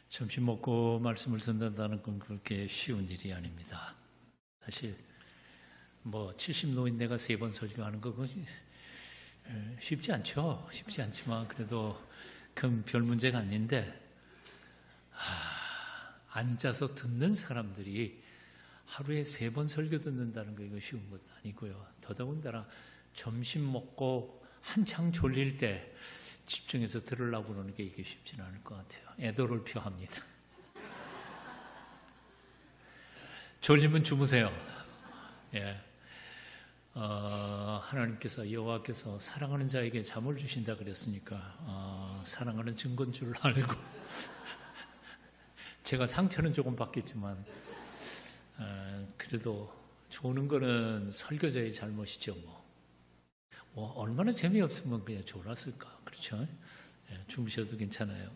점심 먹고 말씀을 듣는다는 건 그렇게 쉬운 일이 아닙니다. 사실 70 노인네가 3번 설교하는 거 그건 쉽지 않죠. 쉽지 않지만 그래도 큰 별 문제가 아닌데 앉아서 듣는 사람들이 하루에 3번 설교 듣는다는 거 이거 쉬운 것 아니고요. 더더군다나 점심 먹고 한창 졸릴 때 집중해서 들으려고 그러는 게 이게 쉽지는 않을 것 같아요. 애도를 표합니다. 졸리면 주무세요. 예. 하나님께서 여호와께서 사랑하는 자에게 잠을 주신다 그랬으니까 사랑하는 증거인 줄 알고 제가 상처는 조금 받겠지만 그래도 조는 거는 설교자의 잘못이죠. 얼마나 재미없으면 그냥 졸았을까. 그렇죠? 주무셔도 괜찮아요.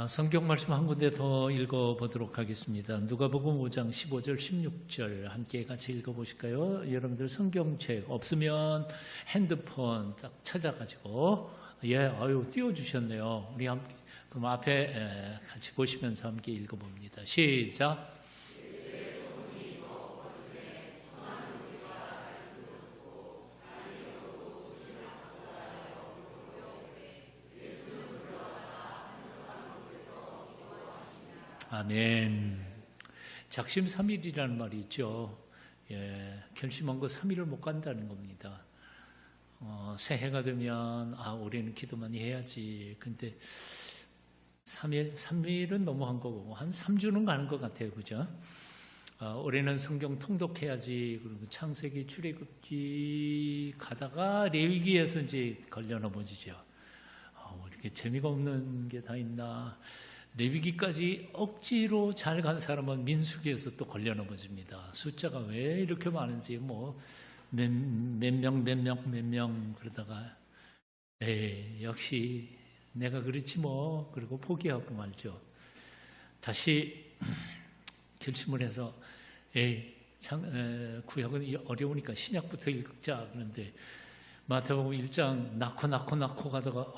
성경 말씀 한 군데 더 읽어보도록 하겠습니다. 누가복음 5장 15절 16절 함께 같이 읽어보실까요? 여러분들 성경책 없으면 핸드폰 딱 찾아가지고 띄워주셨네요. 우리 함께 그럼 앞에 같이 보시면서 함께 읽어봅니다. 시작. 아멘. 작심삼일이라는 말이 있죠. 결심한 거 3일을 못 간다는 겁니다. 새해가 되면 올해는 기도 많이 해야지. 근데 3일은 너무한 거고 한 3주는 가는 것 같아요. 그죠? 올해는 성경 통독해야지. 그리고 창세기, 출애굽기 가다가 레위기에서 이제 걸려 넘어지죠. 이렇게 재미가 없는 게 다 있나. 레위기까지 억지로 잘 간 사람은 민수기에서 또 걸려 넘어집니다. 숫자가 왜 이렇게 많은지 몇 명 그러다가 역시 내가 그렇지 그리고 포기하고 말죠. 다시 결심을 해서 구약은 어려우니까 신약부터 읽자. 그런데 마태복음 1장 낳고 가다가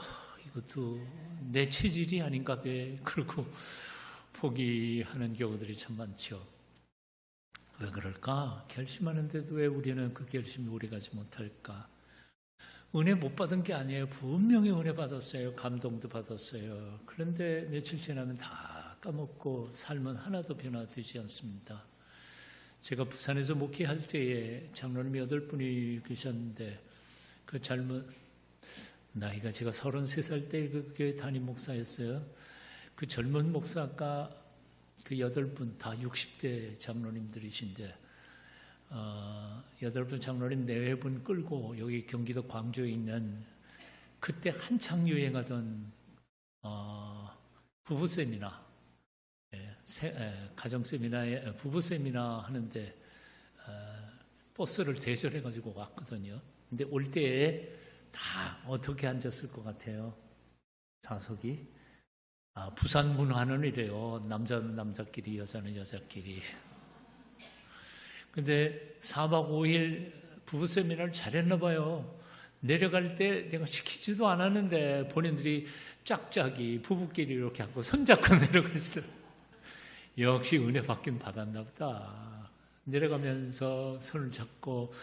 이것도 내 체질이 아닌가 봐. 그러고 포기하는 경우들이 참 많죠. 왜 그럴까? 결심하는데도 왜 우리는 그 결심이 오래가지 못할까? 은혜 못 받은 게 아니에요. 분명히 은혜 받았어요. 감동도 받았어요. 그런데 며칠 지나면 다 까먹고 삶은 하나도 변화되지 않습니다. 제가 부산에서 목회할 때에 장로님이 8분이 계셨는데 그 젊은 나이가 제가 33살 때 그 교회 담임 목사였어요. 그 젊은 목사가 그 8분 다 60대 장로님들이신데 8분 장로님 4분 끌고 여기 경기도 광주에 있는 그때 한창 유행하던 부부 세미나 가정 세미나에 부부 세미나 하는데 버스를 대절해 가지고 왔거든요. 근데 올 때에 다 어떻게 앉았을 것 같아요? 좌석이 부산 문화는 이래요. 남자는 남자끼리, 여자는 여자끼리. 근데 4박 5일 부부 세미나를 잘했나 봐요. 내려갈 때 내가 시키지도 않았는데 본인들이 짝짝이 부부끼리 이렇게 하고 손잡고 내려가시더라고요. 역시 은혜 받긴 받았나 보다. 내려가면서 손을 잡고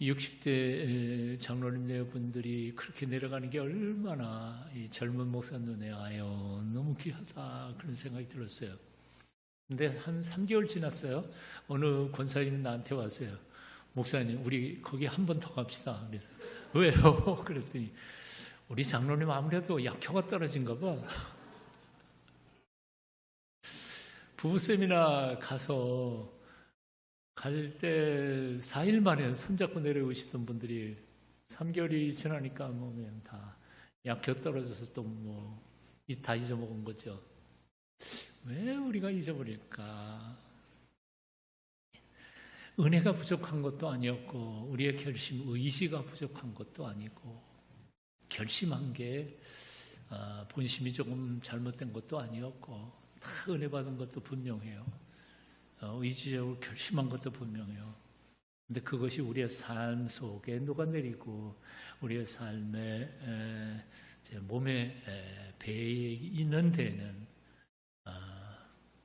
60대 장로님 분들이 그렇게 내려가는 게 얼마나 이 젊은 목사 눈에 너무 귀하다 그런 생각이 들었어요. 근데 한 3개월 지났어요. 어느 권사님이 나한테 왔어요. 목사님, 우리 거기 한 번 더 갑시다. 그래서 왜요? 그랬더니 우리 장로님 아무래도 약효가 떨어진가 봐. 부부 세미나 가서 갈 때 4일 만에 손잡고 내려오시던 분들이 3개월이 지나니까 그냥 다 약효 떨어져서 또 다 잊어먹은 거죠. 왜 우리가 잊어버릴까? 은혜가 부족한 것도 아니었고 우리의 결심, 의지가 부족한 것도 아니고 결심한 게 본심이 조금 잘못된 것도 아니었고 다 은혜 받은 것도 분명해요. 의지적으로 결심한 것도 분명해요. 근데 그것이 우리의 삶 속에 녹아내리고 우리의 삶에 몸에 배에 있는 데는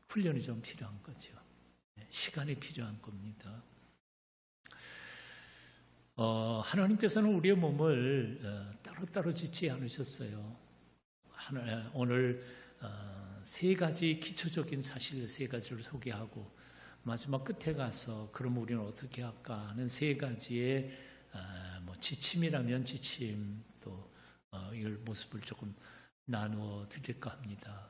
훈련이 좀 필요한 거죠. 시간이 필요한 겁니다. 하나님께서는 우리의 몸을 따로따로 짓지 않으셨어요. 오늘 세 가지 기초적인 사실 세 가지를 소개하고 마지막 끝에 가서 그럼 우리는 어떻게 할까 하는 세 가지의 지침이라면 지침 또 이걸 모습을 조금 나누어 드릴까 합니다.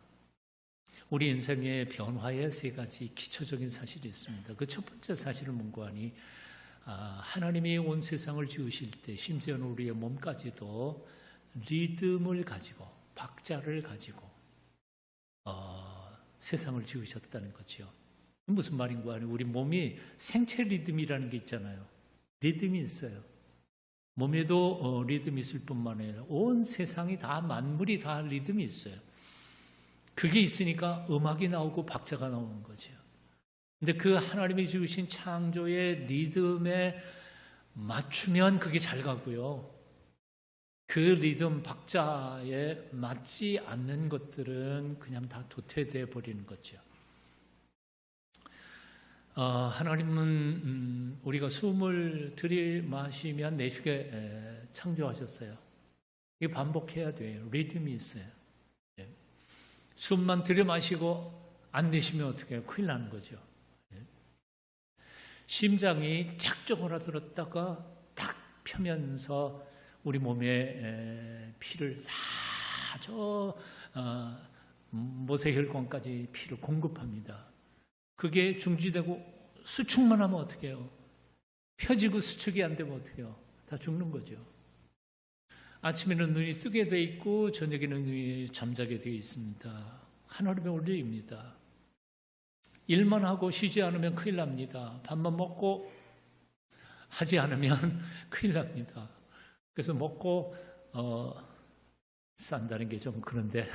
우리 인생의 변화의 세 가지 기초적인 사실이 있습니다. 그 첫 번째 사실을 문구하니 하나님이 온 세상을 지으실 때 심지어는 우리의 몸까지도 리듬을 가지고 박자를 가지고 세상을 지으셨다는 거죠. 무슨 말인가 하니 우리 몸이 생체 리듬이라는 게 있잖아요. 리듬이 있어요. 몸에도 리듬이 있을 뿐만 아니라 온 세상이 다 만물이 다 리듬이 있어요. 그게 있으니까 음악이 나오고 박자가 나오는 거죠. 근데 그 하나님이 지으신 창조의 리듬에 맞추면 그게 잘 가고요. 그 리듬 박자에 맞지 않는 것들은 그냥 다 도태되어 버리는 거죠. 하나님은 우리가 숨을 들이마시면 내쉬게 창조하셨어요. 이게 반복해야 돼요. 리듬이 있어요. 숨만 들이마시고 안 내쉬면 어떻게 해요? 큰일 나는 거죠. 심장이 쫙 쪼그라들었다가 딱 펴면서 우리 몸에 피를 다 모세혈관까지 피를 공급합니다. 그게 중지되고 수축만 하면 어떻게 해요? 펴지고 수축이 안 되면 어떻게 해요? 다 죽는 거죠. 아침에는 눈이 뜨게 돼 있고 저녁에는 눈이 잠자게 되어 있습니다. 하나님의 원리입니다. 일만 하고 쉬지 않으면 큰일 납니다. 밥만 먹고 하지 않으면 큰일 납니다. 그래서 먹고 산다는 게 좀 그런데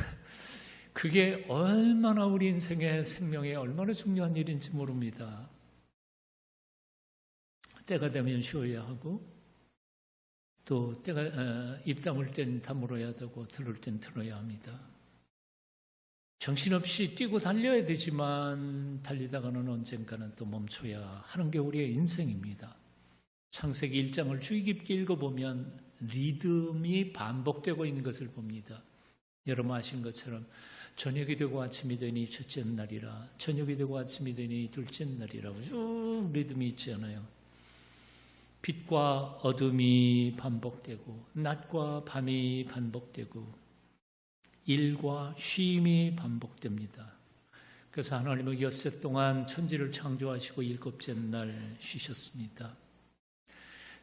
그게 얼마나 우리 인생의 생명에 얼마나 중요한 일인지 모릅니다. 때가 되면 쉬어야 하고 또 때가 입 다물 땐 다물어야 되고 들을 땐 들어야 합니다. 정신없이 뛰고 달려야 되지만 달리다가는 언젠가는 또 멈춰야 하는 게 우리의 인생입니다. 창세기 1장을 주의 깊게 읽어보면 리듬이 반복되고 있는 것을 봅니다. 여러분 아신 것처럼 저녁이 되고 아침이 되니 첫째 날이라 저녁이 되고 아침이 되니 둘째 날이라고 쭉 리듬이 있잖아요. 빛과 어둠이 반복되고 낮과 밤이 반복되고 일과 쉼이 반복됩니다. 그래서 하나님은 엿새 동안 천지를 창조하시고 일곱째 날 쉬셨습니다.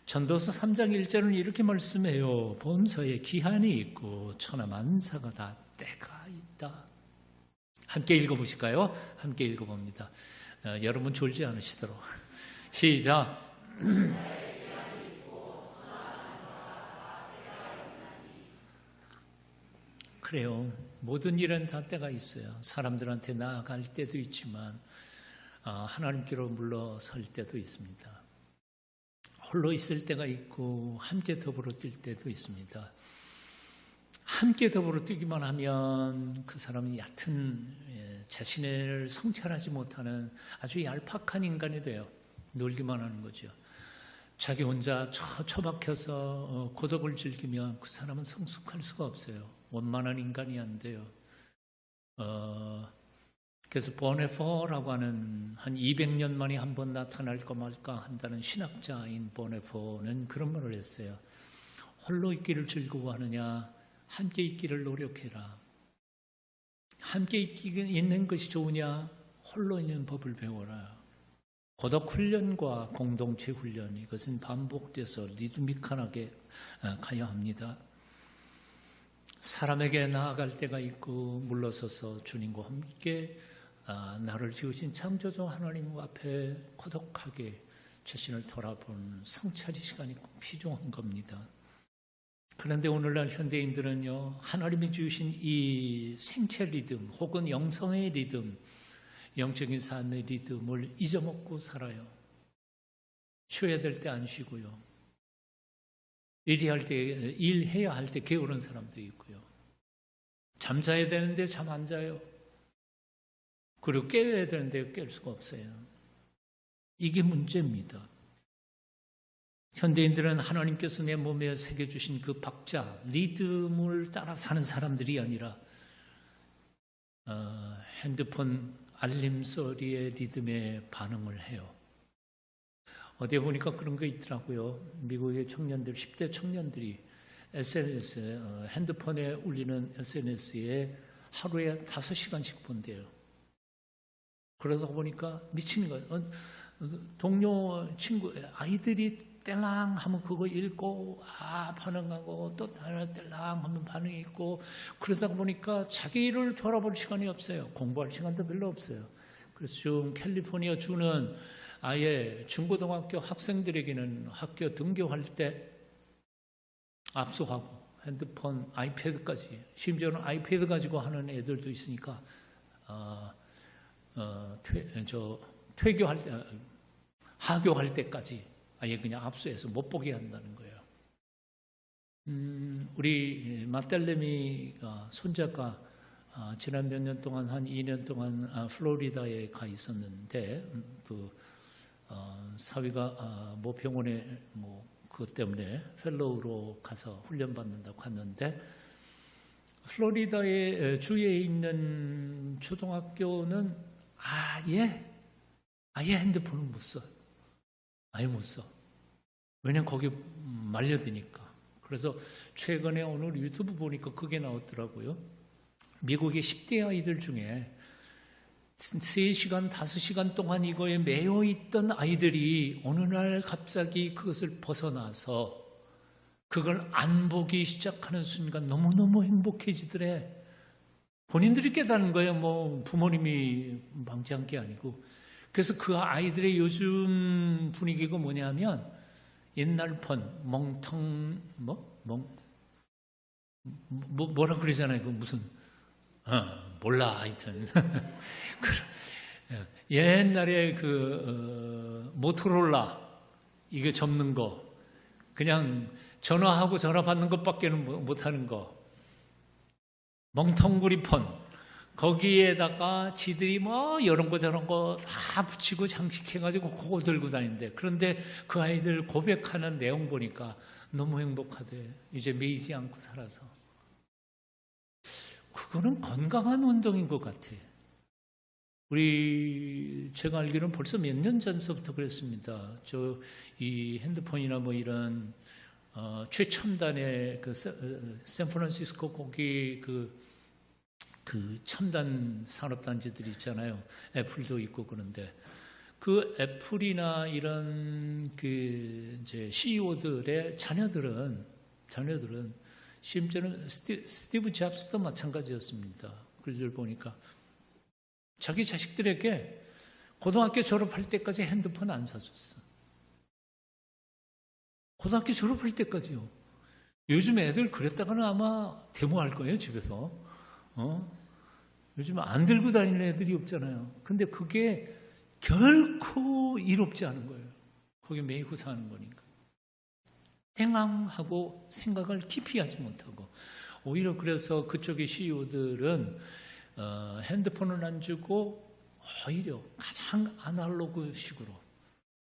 전도서 3장 1절은 이렇게 말씀해요. 본서에 기한이 있고 천하만사가 다 때가 있다. 함께 읽어보실까요? 함께 읽어봅니다. 여러분 졸지 않으시도록. 시작. 그래요. 모든 일은 다 때가 있어요. 사람들한테 나아갈 때도 있지만 하나님께로 물러설 때도 있습니다. 홀로 있을 때가 있고 함께 더불어 뛸 때도 있습니다. 함께 더불어 뛰기만 하면 그 사람은 얕은 자신을 성찰하지 못하는 아주 얄팍한 인간이 돼요. 놀기만 하는 거죠. 자기 혼자 처박혀서 고독을 즐기면 그 사람은 성숙할 수가 없어요. 원만한 인간이 안 돼요. 그래서 보네포라고 하는 한 200년 만에 한 번 나타날까 말까 한다는 신학자인 보네포는 그런 말을 했어요. 홀로 있기를 즐거워하느냐 함께 있기를 노력해라. 함께 있는 것이 좋으냐 홀로 있는 법을 배워라. 고독 훈련과 공동체 훈련 이것은 반복돼서 리드미컬하게 가야 합니다. 사람에게 나아갈 때가 있고 물러서서 주님과 함께 나를 지으신 창조주 하나님 앞에 고독하게 자신을 돌아보는 성찰의 시간이 꼭 필요한 겁니다. 그런데 오늘날 현대인들은요, 하나님이 주신 이 생체 리듬 혹은 영성의 리듬, 영적인 삶의 리듬을 잊어먹고 살아요. 쉬어야 될 때 안 쉬고요. 일해야 할 때 게으른 사람도 있고요. 잠자야 되는데 잠 안 자요. 그리고 깨야 되는데 깰 수가 없어요. 이게 문제입니다. 현대인들은 하나님께서 내 몸에 새겨주신 그 박자, 리듬을 따라 사는 사람들이 아니라 핸드폰 알림 소리의 리듬에 반응을 해요. 어디에 보니까 그런 거 있더라고요. 미국의 청년들, 10대 청년들이 SNS, 핸드폰에 울리는 SNS에 하루에 5시간씩 본대요. 그러다 보니까 미치는 거예요. 동료 친구, 아이들이 땡랑 하면 그거 읽고, 반응하고, 또 하나 땡랑 하면 반응이 있고, 그러다 보니까 자기를 돌아볼 시간이 없어요. 공부할 시간도 별로 없어요. 그래서 지금 캘리포니아 주는 아예 중고등학교 학생들에게는 학교 등교할 때 압수하고 핸드폰, 아이패드까지, 심지어는 아이패드 가지고 하는 애들도 있으니까 퇴교할 때, 하교할 때까지 아예 그냥 압수해서 못 보게 한다는 거예요. 우리 마딸내미가 손자가 지난 몇 년 동안 한 2년 동안 플로리다에 가 있었는데 사위가 병원에 그것 때문에 펠로우로 가서 훈련 받는다고 갔는데 플로리다의 주위에 있는 초등학교는 아예 핸드폰을 못 써. 아예 못 써. 왜냐면 거기 말려드니까. 그래서 최근에 오늘 유튜브 보니까 그게 나왔더라고요. 미국의 10대 아이들 중에 3시간, 5시간 동안 이거에 매여 있던 아이들이 어느 날 갑자기 그것을 벗어나서 그걸 안 보기 시작하는 순간 너무너무 행복해지더래. 본인들이 깨닫는 거예요. 부모님이 방치한 게 아니고. 그래서 그 아이들의 요즘 분위기가 뭐냐면 옛날 폰, 뭐라 그러잖아요. 그 무슨 몰라 하여튼 옛날에 모토로라 이게 접는 거 그냥 전화하고 전화 받는 것밖에는 못하는 거 멍텅구리 폰 거기에다가 지들이 이런 거 저런 거 다 붙이고 장식해가지고 그거 들고 다닌대. 그런데 그 아이들 고백하는 내용 보니까 너무 행복하대. 이제 매이지 않고 살아서. 그거는 건강한 운동인 것 같아. 제가 알기로는 벌써 몇 년 전서부터 그랬습니다. 이 핸드폰이나 이런 최첨단의 샌프란시스코 거기 그 첨단 산업단지들이 있잖아요. 애플도 있고 그런데 그 애플이나 이런 이제 CEO들의 자녀들은 심지어는 스티브 잡스도 마찬가지였습니다. 글들 보니까 자기 자식들에게 고등학교 졸업할 때까지 핸드폰 안 사줬어. 고등학교 졸업할 때까지요. 요즘 애들 그랬다가는 아마 데모할 거예요, 집에서. 요즘 안 들고 다니는 애들이 없잖아요. 근데 그게 결코 이롭지 않은 거예요. 거기 매이고 사는 거니까. 땡랑하고 생각을 깊이 하지 못하고 오히려 그래서 그쪽의 CEO들은 핸드폰을 안 주고 오히려 가장 아날로그식으로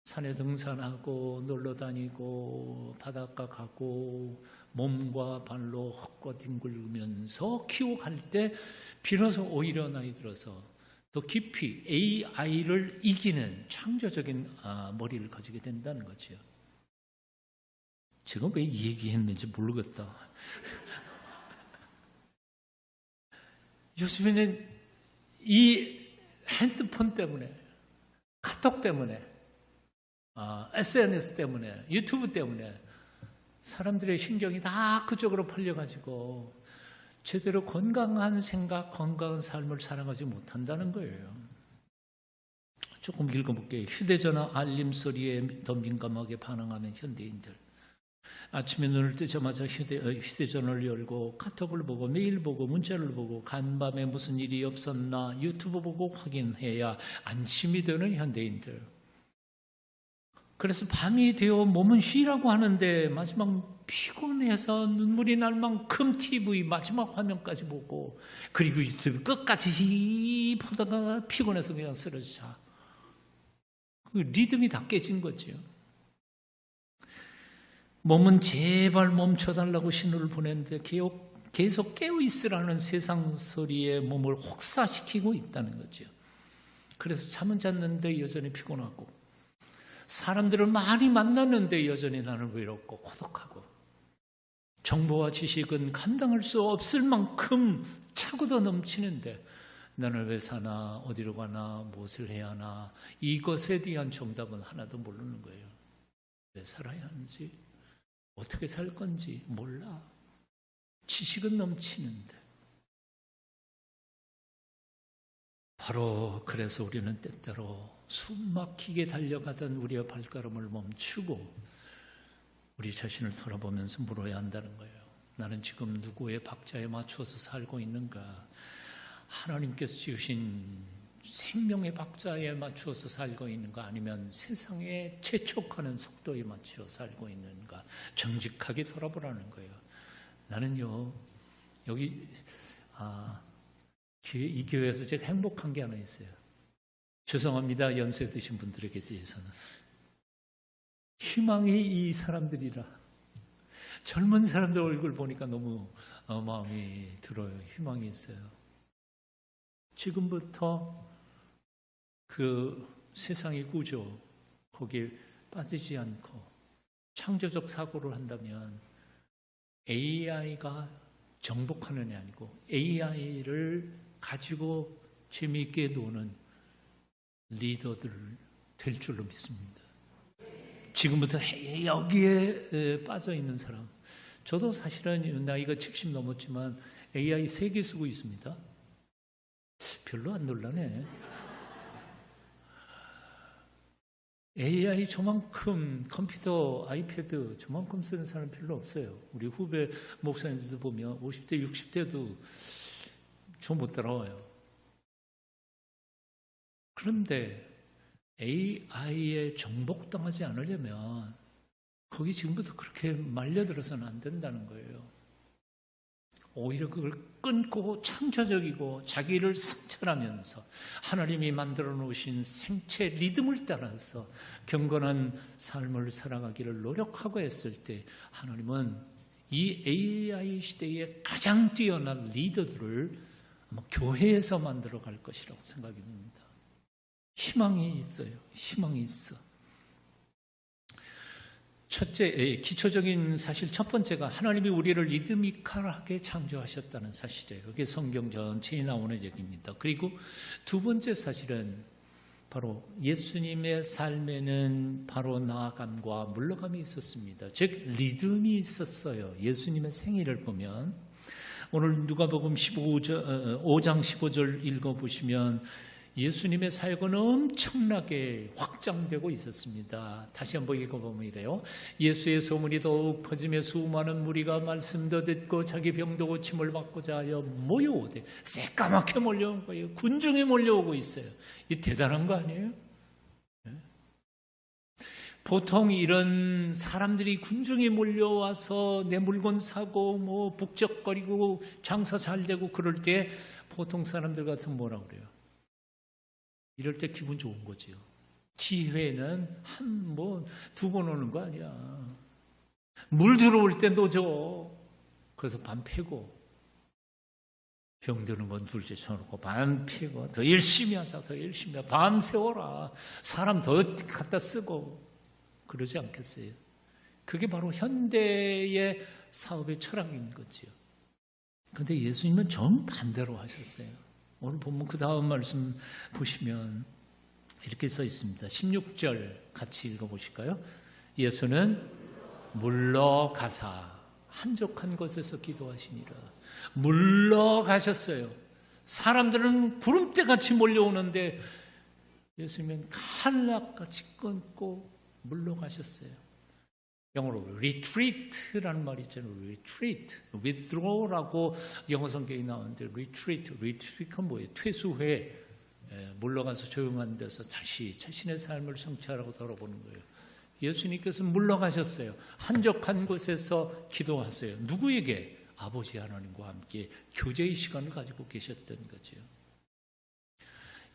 산에 등산하고 놀러 다니고 바닷가 가고 몸과 발로 헛거뒹굴면서 키워갈 때 비로소 오히려 나이 들어서 더 깊이 AI를 이기는 창조적인 머리를 가지게 된다는 거죠. 제가 왜 이 얘기했는지 모르겠다. 요즘에는 이 핸드폰 때문에, 카톡 때문에, SNS 때문에, 유튜브 때문에 사람들의 신경이 다 그쪽으로 팔려가지고 제대로 건강한 생각, 건강한 삶을 살아가지 못한다는 거예요. 조금 읽어볼게요. 휴대전화 알림 소리에 더 민감하게 반응하는 현대인들. 아침에 눈을 뜨자마자 휴대전화를 열고 카톡을 보고 메일 보고 문자를 보고 간밤에 무슨 일이 없었나 유튜브 보고 확인해야 안심이 되는 현대인들. 그래서 밤이 되어 몸은 쉬라고 하는데 마지막 피곤해서 눈물이 날 만큼 TV 마지막 화면까지 보고 그리고 유튜브 끝까지 보다가 피곤해서 그냥 쓰러져 자. 그 리듬이 다 깨진 거죠. 몸은 제발 멈춰달라고 신호를 보냈는데 계속 깨어있으라는 세상 소리에 몸을 혹사시키고 있다는 거죠. 그래서 잠은 잤는데 여전히 피곤하고 사람들을 많이 만났는데 여전히 나는 외롭고 고독하고 정보와 지식은 감당할 수 없을 만큼 차고도 넘치는데 나는 왜 사나 어디로 가나 무엇을 해야 하나 이것에 대한 정답은 하나도 모르는 거예요. 왜 살아야 하는지 어떻게 살 건지 몰라. 지식은 넘치는데 바로 그래서 우리는 때때로 숨 막히게 달려가던 우리의 발걸음을 멈추고 우리 자신을 돌아보면서 물어야 한다는 거예요. 나는 지금 누구의 박자에 맞춰서 살고 있는가? 하나님께서 지으신 생명의 박자에 맞추어서 살고 있는가? 아니면 세상에 재촉하는 속도에 맞추어 살고 있는가? 정직하게 돌아보라는 거예요. 나는요, 여기, 이 교회에서 제가 행복한 게 하나 있어요. 죄송합니다. 연세 드신 분들에게 대해서는. 희망이 이 사람들이라. 젊은 사람들 얼굴 보니까 너무 마음이 들어요. 희망이 있어요. 지금부터 그 세상의 구조, 거기에 빠지지 않고 창조적 사고를 한다면 AI가 정복하는 게 아니고 AI를 가지고 재미있게 노는 리더들 될 줄로 믿습니다. 지금부터 여기에 빠져 있는 사람. 저도 사실은 나이가 70 넘었지만 AI 3개 쓰고 있습니다. 별로 안 놀라네. AI 저만큼 컴퓨터, 아이패드 저만큼 쓰는 사람 별로 없어요. 우리 후배 목사님들도 보면 50대, 60대도 저 못 따라와요. 그런데 AI에 정복당하지 않으려면 거기 지금부터 그렇게 말려들어서는 안 된다는 거예요. 오히려 그걸 끊고 창조적이고 자기를 성찰하면서 하나님이 만들어 놓으신 생체 리듬을 따라서 경건한 삶을 살아가기를 노력하고 했을 때 하나님은 이 AI 시대에 가장 뛰어난 리더들을 아마 교회에서 만들어 갈 것이라고 생각이 듭니다. 희망이 있어요. 희망이 있어. 첫째, 기초적인 사실 첫 번째가 하나님이 우리를 리드미컬하게 창조하셨다는 사실이에요. 그게 성경 전체에 나오는 얘기입니다. 그리고 두 번째 사실은 바로 예수님의 삶에는 바로 나아감과 물러감이 있었습니다. 즉 리듬이 있었어요. 예수님의 생애를 보면 오늘 누가복음 5장 15절 읽어보시면 예수님의 사역은 엄청나게 확장되고 있었습니다. 다시 한번 읽어보면 이래요. 예수의 소문이 더욱 퍼지며 수많은 무리가 말씀도 듣고 자기 병도 고침을 받고자 하여 모여오되 새까맣게 몰려온 거예요. 군중이 몰려오고 있어요. 이 대단한 거 아니에요? 보통 이런 사람들이 군중이 몰려와서 내 물건 사고 뭐 북적거리고 장사 잘 되고 그럴 때 보통 사람들 같으면 뭐라고 그래요? 이럴 때 기분 좋은 거지요. 기회는 두 번 오는 거 아니야. 물 들어올 때 놓줘. 그래서 밤 패고 병 드는 건 둘째 쳐놓고 밤 패고 더 열심히 하자. 더 열심히 하자. 밤 새워라. 사람 더 갖다 쓰고 그러지 않겠어요? 그게 바로 현대의 사업의 철학인 거지요. 그런데 예수님은 정반대로 하셨어요. 오늘 보면 그 다음 말씀 보시면 이렇게 써 있습니다. 16절 같이 읽어보실까요? 예수는 물러가사 한적한 곳에서 기도하시니라. 물러가셨어요. 사람들은 구름대같이 몰려오는데 예수님은 칼날같이 끊고 물러가셨어요. 영어로 retreat라는 말이 있잖아요. retreat, withdraw라고 영어 성경이 나오는데 retreat가 뭐예요? 퇴수회, 물러가서 조용한 데서 다시 자신의 삶을 성찰하고 돌아보는 거예요. 예수님께서 물러가셨어요. 한적한 곳에서 기도하세요. 누구에게? 아버지 하나님과 함께 교제의 시간을 가지고 계셨던 거죠.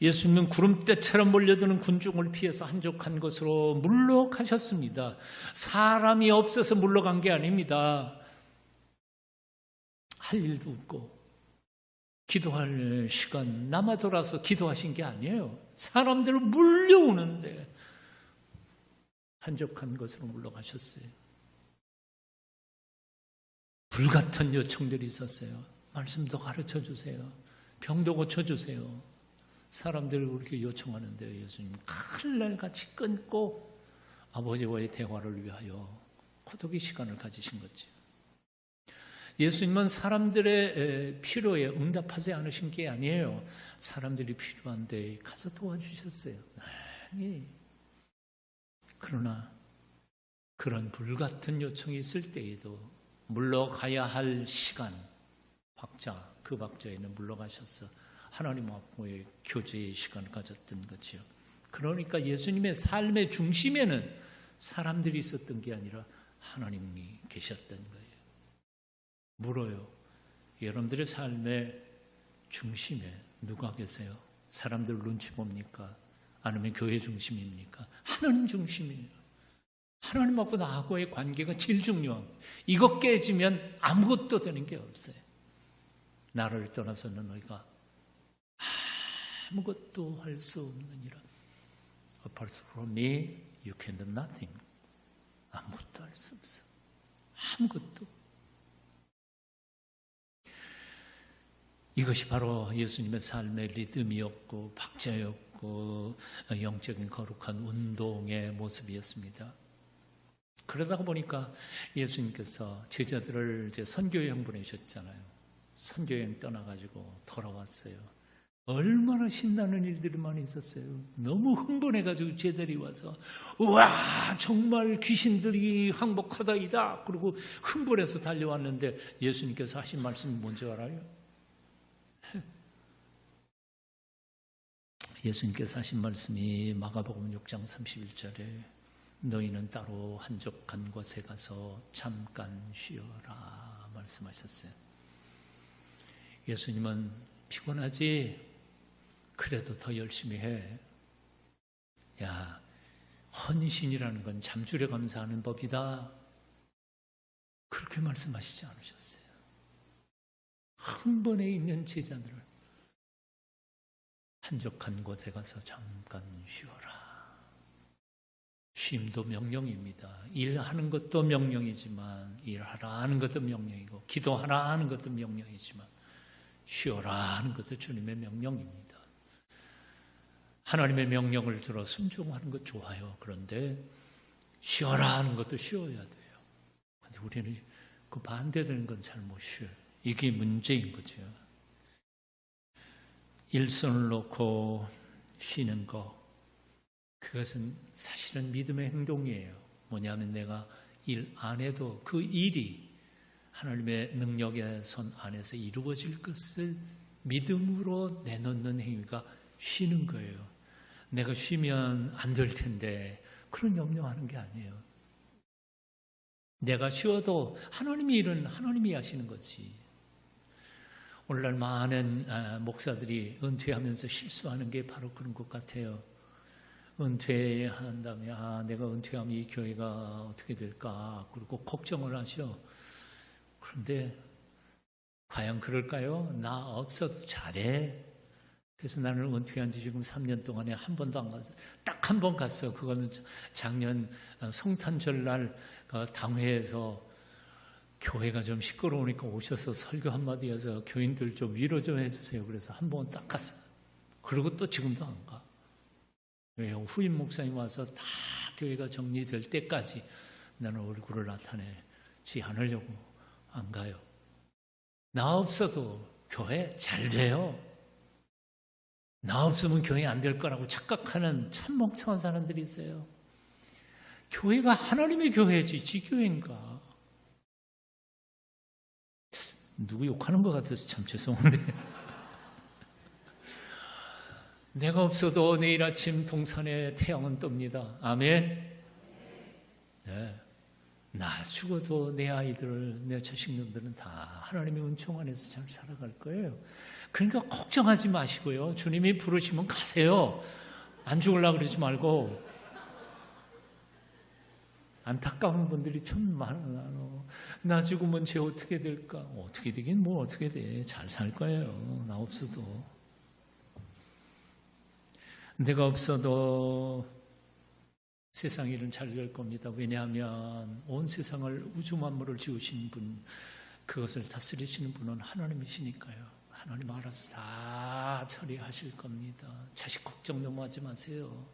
예수님은 구름대처럼 몰려드는 군중을 피해서 한적한 곳으로 물러가셨습니다. 사람이 없어서 물러간 게 아닙니다. 할 일도 없고 기도할 시간 남아 돌아서 기도하신 게 아니에요. 사람들 몰려오는데 한적한 곳으로 물러가셨어요. 불같은 요청들이 있었어요. 말씀도 가르쳐 주세요. 병도 고쳐 주세요. 사람들을 그렇게 요청하는데요. 예수님 칼날같이 끊고 아버지와의 대화를 위하여 고독의 시간을 가지신 거죠. 예수님은 사람들의 필요에 응답하지 않으신 게 아니에요. 사람들이 필요한데 가서 도와주셨어요. 아니, 그러나 그런 불같은 요청이 있을 때에도 물러가야 할 시간, 그 박자에는 물러가셔서 하나님 앞과의 교제의 시간을 가졌던 거죠. 그러니까 예수님의 삶의 중심에는 사람들이 있었던 게 아니라 하나님이 계셨던 거예요. 물어요. 여러분들의 삶의 중심에 누가 계세요? 사람들 눈치 봅니까? 아니면 교회 중심입니까? 하나님 중심이에요. 하나님 앞과 나하고의 관계가 제일 중요한 거예요. 이거 깨지면 아무것도 되는 게 없어요. 나를 떠나서는 너희가 아무것도 할 수 없느니라. Apart from me, you can do nothing. 아무것도 할 수 없어. 아무것도. 이것이 바로 예수님의 삶의 리듬이었고 박자였고 영적인 거룩한 운동의 모습이었습니다. 그러다 보니까 예수님께서 제자들을 이제 선교여행 보내셨잖아요. 선교여행 떠나가지고 돌아왔어요. 얼마나 신나는 일들이 많이 있었어요. 너무 흥분해가지고 제자들이 와서 우와 정말 귀신들이 항복하다이다. 그리고 흥분해서 달려왔는데 예수님께서 하신 말씀이 뭔지 알아요? 예수님께서 하신 말씀이 마가복음 6장 31절에 너희는 따로 한적한 곳에 가서 잠깐 쉬어라 말씀하셨어요. 예수님은 피곤하지? 그래도 더 열심히 해. 야, 헌신이라는 건 잠줄에 감사하는 법이다. 그렇게 말씀하시지 않으셨어요. 흥분해 있는 제자들을 한적한 곳에 가서 잠깐 쉬어라. 쉼도 명령입니다. 일하는 것도 명령이지만 일하라 하는 것도 명령이고 기도하라 하는 것도 명령이지만 쉬어라 하는 것도 주님의 명령입니다. 하나님의 명령을 들어 순종하는 것 좋아요. 그런데 쉬어라 하는 것도 쉬어야 돼요. 그런데 우리는 그 반대되는 건 잘 못 쉬어요. 이게 문제인 거죠. 일손을 놓고 쉬는 것, 그것은 사실은 믿음의 행동이에요. 뭐냐면 내가 일 안 해도 그 일이 하나님의 능력의 손 안에서 이루어질 것을 믿음으로 내놓는 행위가 쉬는 거예요. 내가 쉬면 안 될 텐데 그런 염려하는 게 아니에요. 내가 쉬어도 하나님의 일은 하나님이 하시는 거지. 오늘날 많은 목사들이 은퇴하면서 실수하는 게 바로 그런 것 같아요. 은퇴한다면 내가 은퇴하면 이 교회가 어떻게 될까 그리고 걱정을 하셔. 그런데 과연 그럴까요? 나 없어도 잘해. 그래서 나는 은퇴한 지 지금 3년 동안에 한 번도 안 갔어. 딱 한 번 갔어. 그거는 작년 성탄절날 당회에서 교회가 좀 시끄러우니까 오셔서 설교 한마디 해서 교인들 좀 위로 좀 해주세요. 그래서 한 번 딱 갔어. 그리고 또 지금도 안 가. 왜요? 후임 목사님 와서 다 교회가 정리될 때까지 나는 얼굴을 나타내지 않으려고 안 가요. 나 없어도 교회 잘 돼요. 나 없으면 교회 안 될 거라고 착각하는 참 멍청한 사람들이 있어요. 교회가 하나님의 교회지 지 교회인가? 누구 욕하는 것 같아서 참 죄송한데 내가 없어도 내일 아침 동산에 태양은 뜹니다. 아멘. 네. 나 죽어도 내 아이들, 내 자식놈들은 다 하나님의 은총 안에서 잘 살아갈 거예요. 그러니까 걱정하지 마시고요. 주님이 부르시면 가세요. 안 죽으려고 그러지 말고. 안타까운 분들이 참 많아. 나 죽으면 쟤 어떻게 될까? 어떻게 되긴 뭐 어떻게 돼. 잘 살 거예요. 나 없어도. 내가 없어도 세상 일은 잘 될 겁니다. 왜냐하면 온 세상을 우주 만물을 지으신 분, 그것을 다스리시는 분은 하나님이시니까요. 하나님 알아서 다 처리하실 겁니다. 자식 걱정 너무 하지 마세요.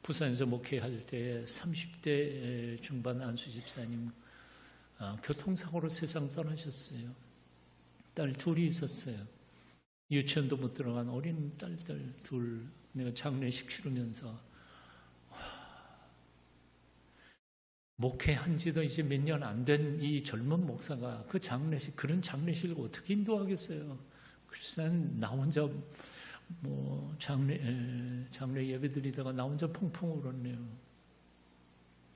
부산에서 목회할 때 30대 중반 안수 집사님 교통사고로 세상 떠나셨어요. 딸 둘이 있었어요. 유치원도 못 들어간 어린 딸들 둘. 내가 장례식 치르면서 목회한 지도 이제 몇 년 안 된 이 젊은 목사가 그 장례식, 그런 장례식을 어떻게 인도하겠어요? 그래서 나 혼자 뭐 장례 예배 드리다가 나 혼자 펑펑 울었네요.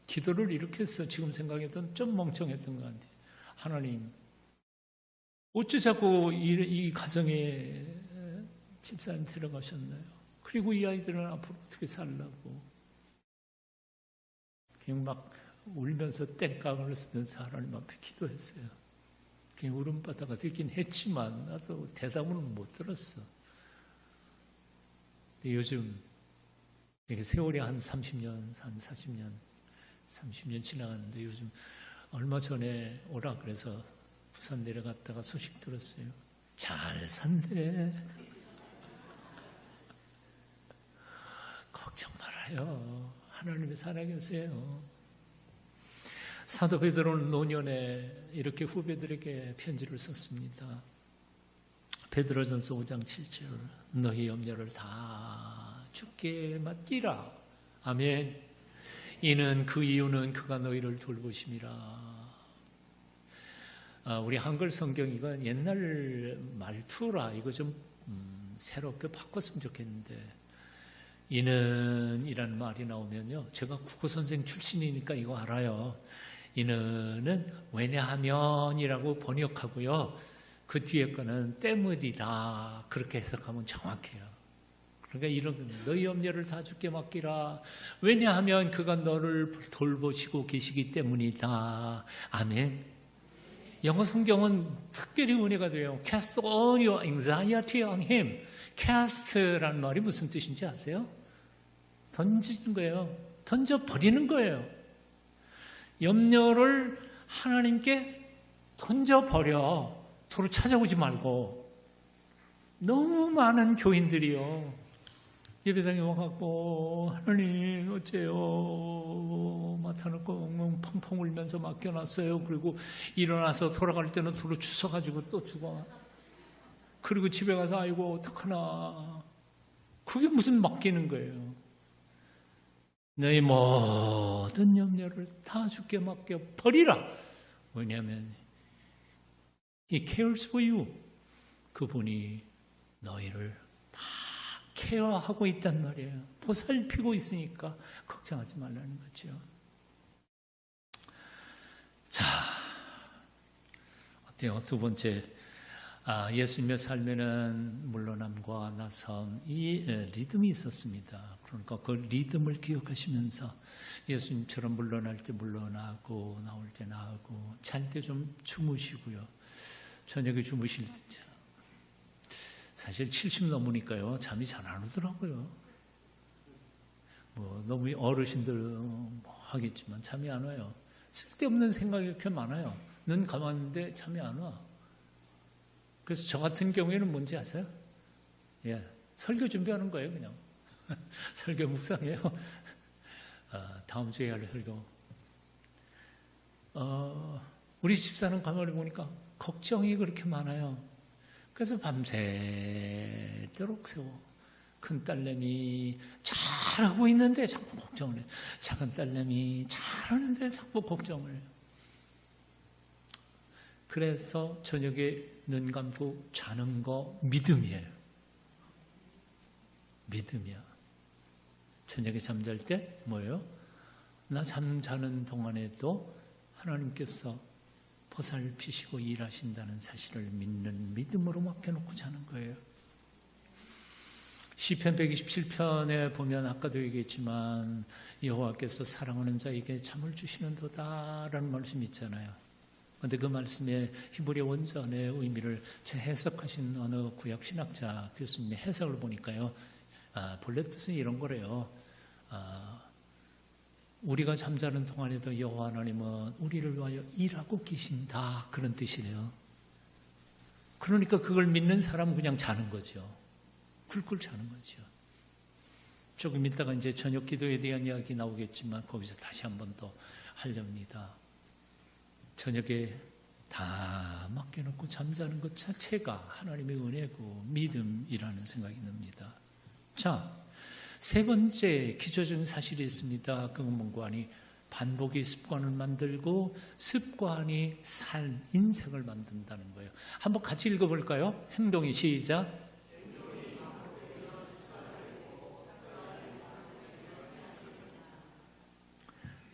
기도를 이렇게 했어. 지금 생각해도 좀 멍청했던 것 같아요. 하나님, 어째 자꾸 이 가정에 집사님 데려가셨나요? 그리고 이 아이들은 앞으로 어떻게 살라고. 그냥 막 울면서 땡깡을 쓰면서 하나님 앞에 기도했어요. 그냥 울음바다가 되긴 했지만 나도 대답은 못 들었어. 근데 요즘 세월이 한 30년, 한 40년, 30년 지나갔는데 요즘 얼마 전에 오라 그래서 부산 내려갔다가 소식 들었어요. 잘 산대. 걱정 말아요. 하나님이 살아계세요. 사도 베드로는 노년에 이렇게 후배들에게 편지를 썼습니다. 베드로전서 5장 7절 너희 염려를 다 주께 맡기라. 아멘. 이는 그 이유는 그가 너희를 돌보심이라. 우리 한글 성경 이건 옛날 말투라 이거 좀 새롭게 바꿨으면 좋겠는데 이는 이라는 말이 나오면요. 제가 국어선생 출신이니까 이거 알아요. 이는은 왜냐하면이라고 번역하고요. 그 뒤에 거는 때문이다. 그렇게 해석하면 정확해요. 그러니까 이런 너희 염려를 다 주께 맡기라. 왜냐하면 그가 너를 돌보시고 계시기 때문이다. 아멘. 영어 성경은 특별히 은혜가 돼요. Cast all your anxiety on him. Cast라는 말이 무슨 뜻인지 아세요? 던지는 거예요. 던져버리는 거예요. 염려를 하나님께 던져버려. 도로 찾아오지 말고. 너무 많은 교인들이요. 예배당에 와갖고 하나님 어째요? 맡아놓고 펑펑 울면서 맡겨놨어요. 그리고 일어나서 돌아갈 때는 도로 주워가지고 또 죽어. 그리고 집에 가서 아이고 어떡하나. 그게 무슨 맡기는 거예요. 너희 모든 염려를 다 주께 맡겨버리라. 왜냐하면 He cares for you. 그분이 너희를 다 케어하고 있단 말이에요. 보살피고 있으니까 걱정하지 말라는 거죠. 자, 어때요? 두 번째, 예수님의 삶에는 물러남과 나섬 이 리듬이 있었습니다. 그러니까 그 리듬을 기억하시면서 예수님처럼 물러날 때 물러나고 나올 때 나오고 잘 때 좀 주무시고요. 저녁에 주무실 때 사실 70 넘으니까요 잠이 잘 안 오더라고요. 뭐 너무 어르신들 뭐 하겠지만 잠이 안 와요. 쓸데없는 생각이 이렇게 많아요. 눈 감았는데 잠이 안 와. 그래서 저 같은 경우에는 뭔지 아세요? 예, 설교 준비하는 거예요, 그냥. 설교 묵상해요. 다음 주에 할 설교. 우리 집사는 가만히 보니까 걱정이 그렇게 많아요. 그래서 밤새도록 세워. 큰 딸내미 잘하고 있는데 자꾸 걱정을 해요. 작은 딸내미 잘하는데 자꾸 걱정을 해요. 그래서 저녁에 눈 감고 자는 거 믿음이에요. 믿음이야. 저녁에 잠잘 때 뭐예요? 나 잠자는 동안에도 하나님께서 보살피시고 일하신다는 사실을 믿는 믿음으로 맡겨놓고 자는 거예요. 시편 127편에 보면 아까도 얘기했지만 여호와께서 사랑하는 자에게 잠을 주시는도다라는 말씀이 있잖아요. 그런데 그 말씀의 히브리 원전의 의미를 재해석하신 어느 구약 신학자 교수님의 해석을 보니까요, 본래 뜻은 이런 거래요. 우리가 잠자는 동안에도 여호와 하나님은 우리를 위하여 일하고 계신다, 그런 뜻이래요. 그러니까 그걸 믿는 사람은 그냥 자는 거죠. 굴굴 자는 거죠. 조금 있다가 이제 저녁 기도에 대한 이야기 나오겠지만 거기서 다시 한 번 더 하렵니다. 저녁에 다 맡겨놓고 잠자는 것 자체가 하나님의 은혜고 믿음이라는 생각이 듭니다. 자, 세 번째 기초적인 사실이 있습니다. 그건 뭔가 하니 반복이 습관을 만들고 습관이 살 인생을 만든다는 거예요. 한번 같이 읽어볼까요? 행동이 시작.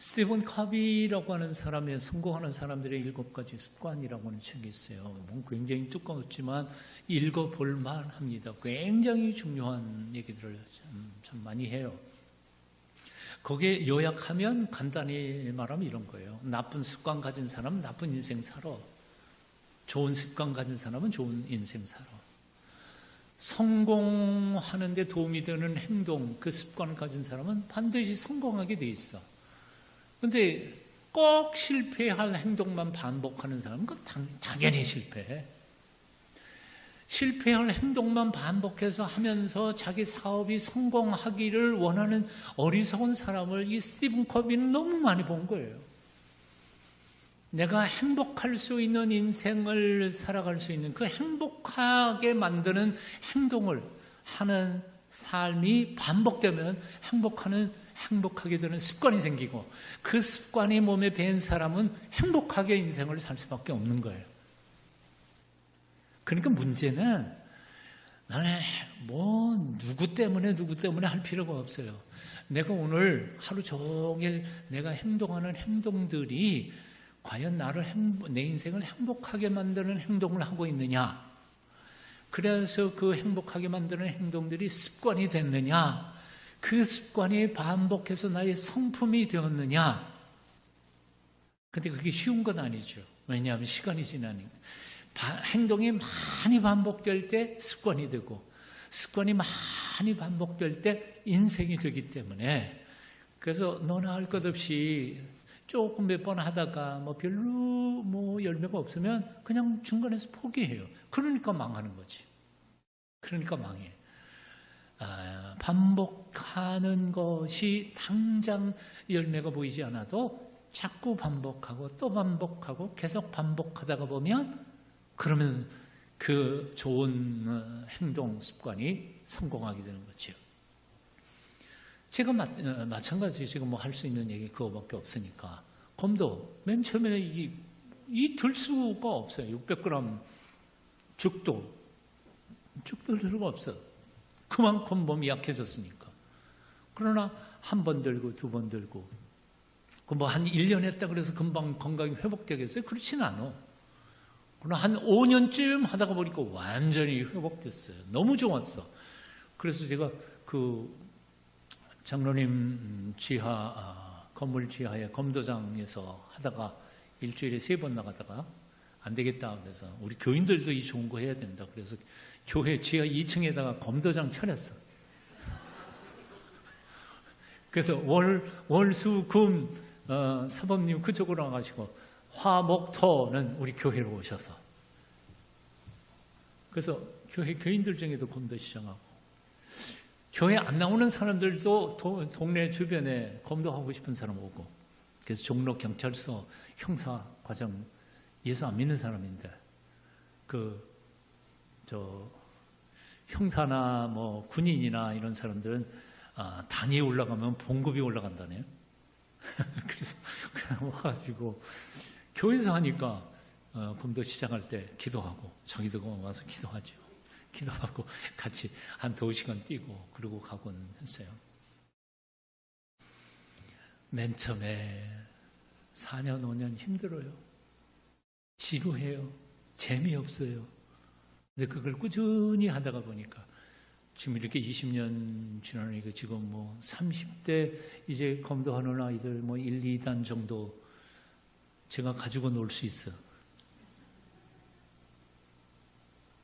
스티븐 커비라고 하는 사람의 성공하는 사람들의 7가지 습관이라고 하는 책이 있어요. 굉장히 두꺼웠지만 읽어볼 만합니다. 굉장히 중요한 얘기들을 참 많이 해요. 거기에 요약하면 간단히 말하면 이런 거예요. 나쁜 습관 가진 사람은 나쁜 인생 살아. 좋은 습관 가진 사람은 좋은 인생 살아. 성공하는 데 도움이 되는 행동, 그 습관을 가진 사람은 반드시 성공하게 돼 있어. 근데 꼭 실패할 행동만 반복하는 사람은 당연히 실패해. 실패할 행동만 반복해서 하면서 자기 사업이 성공하기를 원하는 어리석은 사람을 이 스티븐 커비는 너무 많이 본 거예요. 내가 행복할 수 있는 인생을 살아갈 수 있는 그 행복하게 만드는 행동을 하는 삶이 반복되면 행복하게 되는 습관이 생기고 그 습관이 몸에 밴 사람은 행복하게 인생을 살 수밖에 없는 거예요. 그러니까 문제는 나는 누구 때문에 할 필요가 없어요. 내가 오늘 하루 종일 내가 행동하는 행동들이 과연 내 인생을 행복하게 만드는 행동을 하고 있느냐, 그래서 그 행복하게 만드는 행동들이 습관이 됐느냐, 그 습관이 반복해서 나의 성품이 되었느냐. 근데 그게 쉬운 건 아니죠. 왜냐하면 시간이 지나니까. 행동이 많이 반복될 때 습관이 되고 습관이 많이 반복될 때 인생이 되기 때문에, 그래서 너나 할 것 없이 조금 몇 번 하다가 별로 열매가 없으면 그냥 중간에서 포기해요. 그러니까 망하는 거지. 그러니까 망해. 반복하는 것이 당장 열매가 보이지 않아도 자꾸 반복하고 또 반복하고 계속 반복하다가 보면, 그러면 그 좋은 행동 습관이 성공하게 되는 거죠. 제가 마찬가지 지금 할 수 있는 얘기 그거밖에 없으니까, 검도 맨 처음에는 이 들 수가 없어요. 600g 죽도 들 수가 없어. 그만큼 몸이 약해졌으니까. 그러나 한 번 들고 두 번 들고 한 1년 했다 그래서 금방 건강이 회복되겠어요? 그렇지는 않아. 그러나 한 5년쯤 하다가 보니까 완전히 회복됐어요. 너무 좋았어. 그래서 제가 그 장로님 건물 지하에 검도장에서 하다가 일주일에 3번 나가다가 안 되겠다 그래서 우리 교인들도 이 좋은 거 해야 된다 그래서 교회 지하 2층에다가 검도장 차렸어. 그래서 월, 수, 금 사범님 그쪽으로 와가지고 화, 목, 토는 우리 교회로 오셔서, 그래서 교인들 중에도 검도 시작하고, 교회 안 나오는 사람들도 동네 주변에 검도하고 싶은 사람 오고, 그래서 종로 경찰서 형사 과정 예수 안 믿는 사람인데 형사나 군인이나 이런 사람들은 단위에 올라가면 봉급이 올라간다네요. 그래서 그냥 와가지고 교회에서 하니까 검도 시작할 때 기도하고, 자기도 와서 기도하죠. 기도하고 같이 한 2시간 뛰고 그러고 가곤 했어요. 맨 처음에 4년, 5년 힘들어요. 지루해요. 재미없어요. 근데 그걸 꾸준히 하다가 보니까 지금 이렇게 20년 지나니까 지금 뭐 30대 이제 검도하는 아이들 뭐 1, 2단 정도 제가 가지고 놀 수 있어.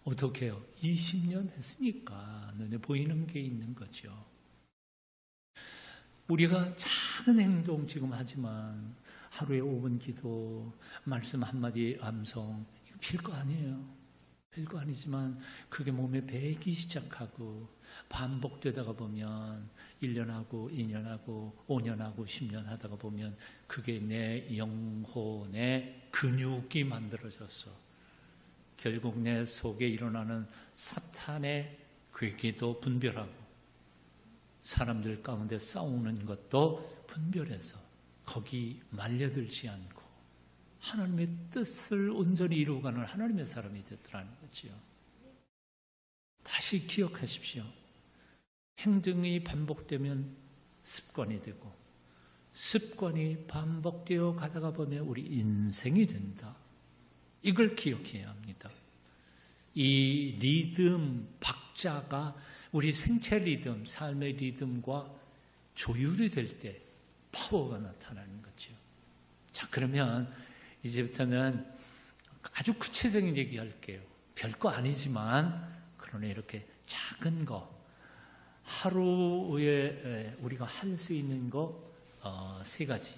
어떻게 해요? 20년 했으니까 눈에 보이는 게 있는 거죠. 우리가 작은 행동 지금 하지만 하루에 5분 기도, 말씀 한마디 암송 이거 별거 아니에요. 별거 아니지만 그게 몸에 배기 시작하고 반복되다가 보면 1년하고 2년하고 5년하고 10년 하다가 보면 그게 내 영혼의 근육이 만들어져서 결국 내 속에 일어나는 사탄의 괴기도 분별하고 사람들 가운데 싸우는 것도 분별해서 거기 말려들지 않고 하나님의 뜻을 온전히 이루어가는 하나님의 사람이 됐더라는 거지요. 다시 기억하십시오. 행동이 반복되면 습관이 되고 습관이 반복되어 가다가 보면 우리 인생이 된다. 이걸 기억해야 합니다. 이 리듬, 박자가 우리 생체 리듬, 삶의 리듬과 조율이 될 때 파워가 나타나는 거죠. 자, 그러면 이제부터는 아주 구체적인 얘기 할게요. 별거 아니지만 그러나 이렇게 작은 거 하루에 우리가 할 수 있는 거 3가지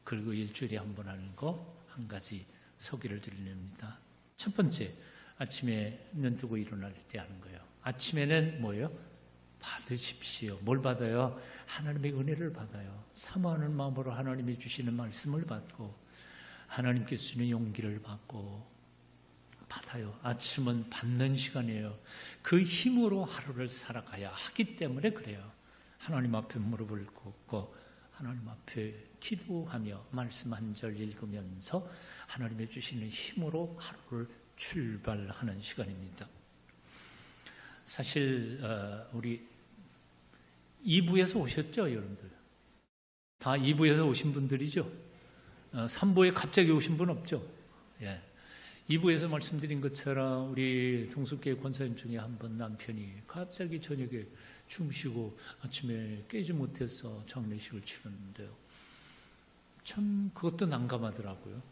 그리고 일주일에 한 번 하는 거 1가지 소개를 드립니다. 첫 번째, 아침에 눈 뜨고 일어날 때 하는 거예요. 아침에는 뭐예요? 받으십시오. 뭘 받아요? 하나님의 은혜를 받아요. 사모하는 마음으로 하나님이 주시는 말씀을 받고 하나님께 주시는 용기를 받고 받아요. 아침은 받는 시간이에요. 그 힘으로 하루를 살아가야 하기 때문에 그래요. 하나님 앞에 무릎을 꿇고 하나님 앞에 기도하며 말씀 한 절 읽으면서 하나님의 주시는 힘으로 하루를 출발하는 시간입니다. 사실 우리 2부에서 오셨죠, 여러분들? 다 2부에서 오신 분들이죠? 3부에 갑자기 오신 분 없죠? 예. 2부에서 말씀드린 것처럼 우리 동숙교회 권사님 중에 한 분 남편이 갑자기 저녁에 주무시고 아침에 깨지 못해서 장례식을 치렀는데요. 참 그것도 난감하더라고요.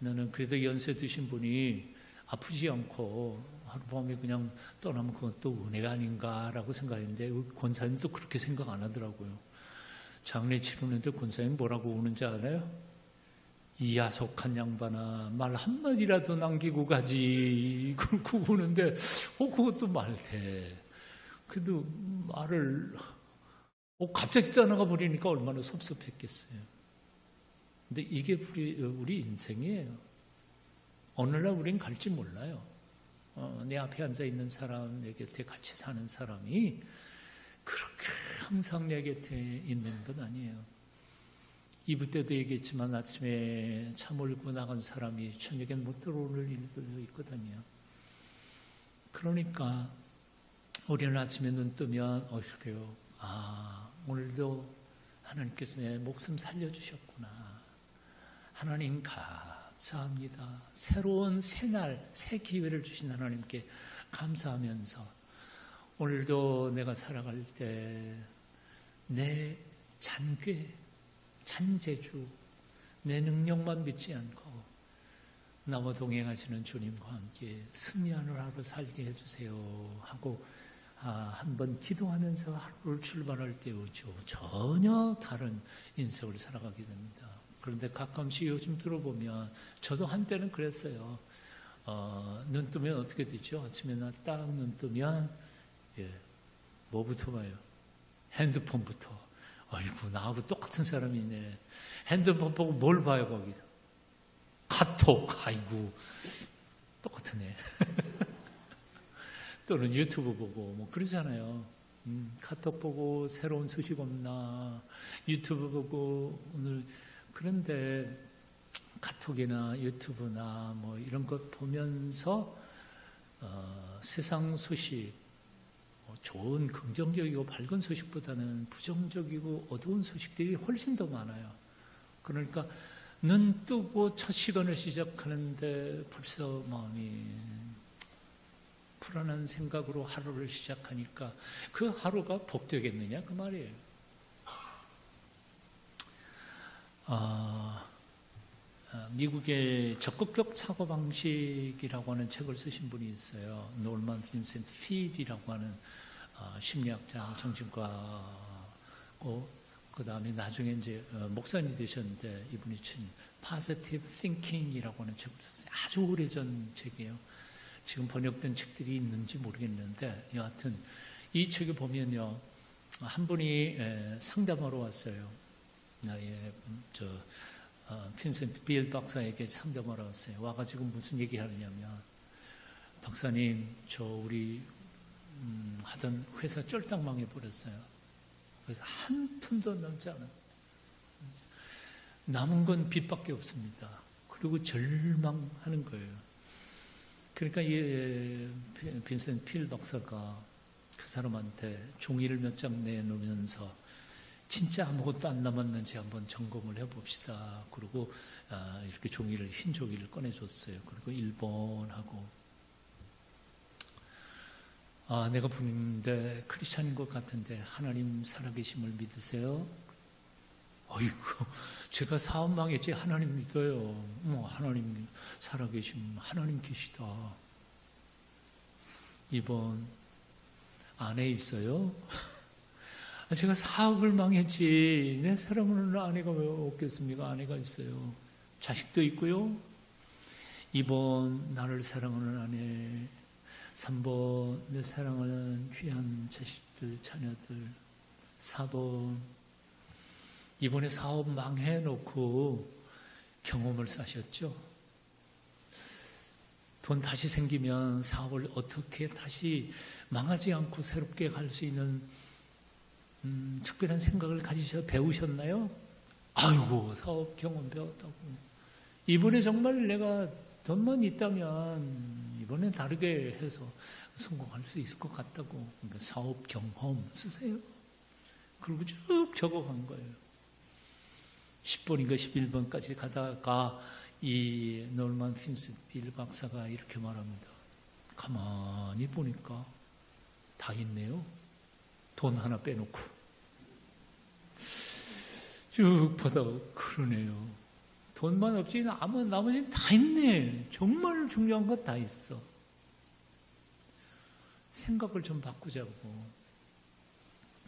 나는 그래도 연세 드신 분이 아프지 않고 하룻밤에 그냥 떠나면 그것도 은혜가 아닌가라고 생각했는데 권사님도 그렇게 생각 안 하더라고요. 장례 치르는데 권사님 뭐라고 우는지 알아요? 이 야속한 양반아, 말 한마디라도 남기고 가지. 그러고 우는데 그것도 말돼. 그래도 말을 갑자기 떠나가 버리니까 얼마나 섭섭했겠어요. 근데 이게 우리 인생이에요. 어느 날 우린 갈지 몰라요. 내 앞에 앉아있는 사람, 내 곁에 같이 사는 사람이 그렇게 항상 내 곁에 있는 건 아니에요. 2부 때도 얘기했지만 아침에 차 몰고 나간 사람이 저녁엔 못 들어오는 일들도 있거든요. 그러니까 우리는 아침에 눈 뜨면 그래요. 오늘도 하나님께서 내 목숨 살려주셨구나. 하나님 감사합니다. 새로운 새날, 새 기회를 주신 하나님께 감사하면서 오늘도 내가 살아갈 때 내 잔괴, 잔재주, 내 능력만 믿지 않고 나와 동행하시는 주님과 함께 승리하는 하루 살게 해주세요 하고 한번 기도하면서 하루를 출발할 때 오죠. 전혀 다른 인생을 살아가게 됩니다. 그런데 가끔씩 요즘 들어보면 저도 한때는 그랬어요. 눈 뜨면 어떻게 되죠? 아침에 나 딱 눈 뜨면 뭐부터 봐요? 핸드폰부터. 아이고 나하고 똑같은 사람이 있네. 핸드폰 보고 뭘 봐요 거기서? 카톡. 아이고 똑같으네. 또는 유튜브 보고 뭐 그러잖아요. 카톡 보고 새로운 소식 없나, 유튜브 보고 오늘. 그런데 카톡이나 유튜브나 뭐 이런 것 보면서 세상 소식 좋은 긍정적이고 밝은 소식보다는 부정적이고 어두운 소식들이 훨씬 더 많아요. 그러니까 눈 뜨고 첫 시간을 시작하는데 벌써 마음이 불안한 생각으로 하루를 시작하니까 그 하루가 복되겠느냐 그 말이에요. 미국의 적극적 사고방식이라고 하는 책을 쓰신 분이 있어요. 놀만 빈센트 필이라고 하는 심리학자, 정신과고 그 다음에 나중에 이제 목사님이 되셨는데 이분이 친 Positive Thinking이라고 하는 책을 썼어요. 아주 오래전 책이에요. 지금 번역된 책들이 있는지 모르겠는데 여하튼 이 책에 보면요, 한 분이 상담하러 왔어요. 빈센트 빌 박사에게 상담하러 왔어요. 와가지고 무슨 얘기하느냐면, 박사님, 저 우리 하던 회사 쫄딱 망해버렸어요. 그래서 한 푼도 남지 않아요. 남은 건 빚밖에 없습니다. 그리고 절망하는 거예요. 그러니까 빈센트 필 박사가 그 사람한테 종이를 몇 장 내놓으면서 진짜 아무것도 안 남았는지 한번 점검을 해봅시다. 그리고 이렇게 흰 종이를 꺼내줬어요. 그리고 1번하고 내가 부르는데 크리스찬인 것 같은데 하나님 살아계심을 믿으세요? 어이구, 제가 사업 망했지 하나님 믿어요. 하나님 살아계심, 하나님 계시다. 2번, 아내 있어요? 제가 사업을 망했지 내 사랑하는 아내가 왜 없겠습니까? 아내가 있어요. 자식도 있고요. 2번, 나를 사랑하는 아내. 3번, 내 사랑하는 귀한 자식들, 자녀들. 4번, 이번에 사업 망해놓고 경험을 쌓으셨죠? 돈 다시 생기면 사업을 어떻게 다시 망하지 않고 새롭게 갈 수 있는 특별한 생각을 가지셔 배우셨나요? 아이고, 사업 경험 배웠다고. 이번에 정말 내가 돈만 있다면 이번에 다르게 해서 성공할 수 있을 것 같다고. 그러니까 사업 경험 쓰세요. 그리고 쭉 적어간 거예요. 10번인가 11번까지 가다가 이 놀만 빈센트 빌 박사가 이렇게 말합니다. 가만히 보니까 다 있네요. 돈 하나 빼놓고. 쭉 보다 그러네요. 돈만 없지 나머지는 다 있네. 정말 중요한 건 다 있어. 생각을 좀 바꾸자고.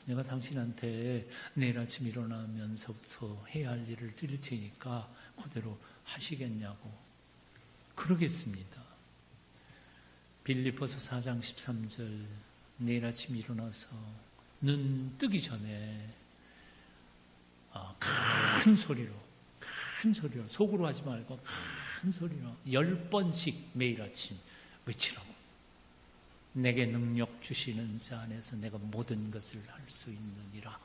내가 당신한테 내일 아침 일어나면서부터 해야 할 일을 드릴 테니까 그대로 하시겠냐고. 그러겠습니다. 빌립보서 4장 13절, 내일 아침 일어나서 눈 뜨기 전에 큰 소리로 속으로 하지 말고 큰 소리로 10번씩 매일 아침 외치라고. 내게 능력 주시는 자 안에서 내가 모든 것을 할 수 있느니라.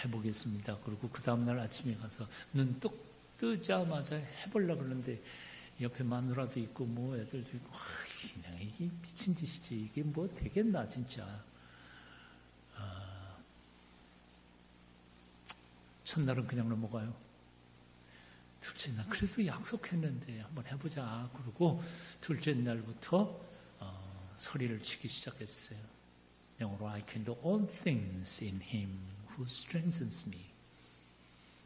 해보겠습니다. 그리고 그 다음날 아침에 가서 눈 뜨자마자 해보려고 그러는데 옆에 마누라도 있고 뭐 애들도 있고 그냥 이게 미친 짓이지. 이게 뭐 되겠나 진짜. 첫날은 그냥 넘어가요. 둘째 날 그래도 약속했는데 한번 해보자. 그러고 둘째 날부터 소리를 치기 시작했어요. 영어로 I can do all things in him who strengthens me.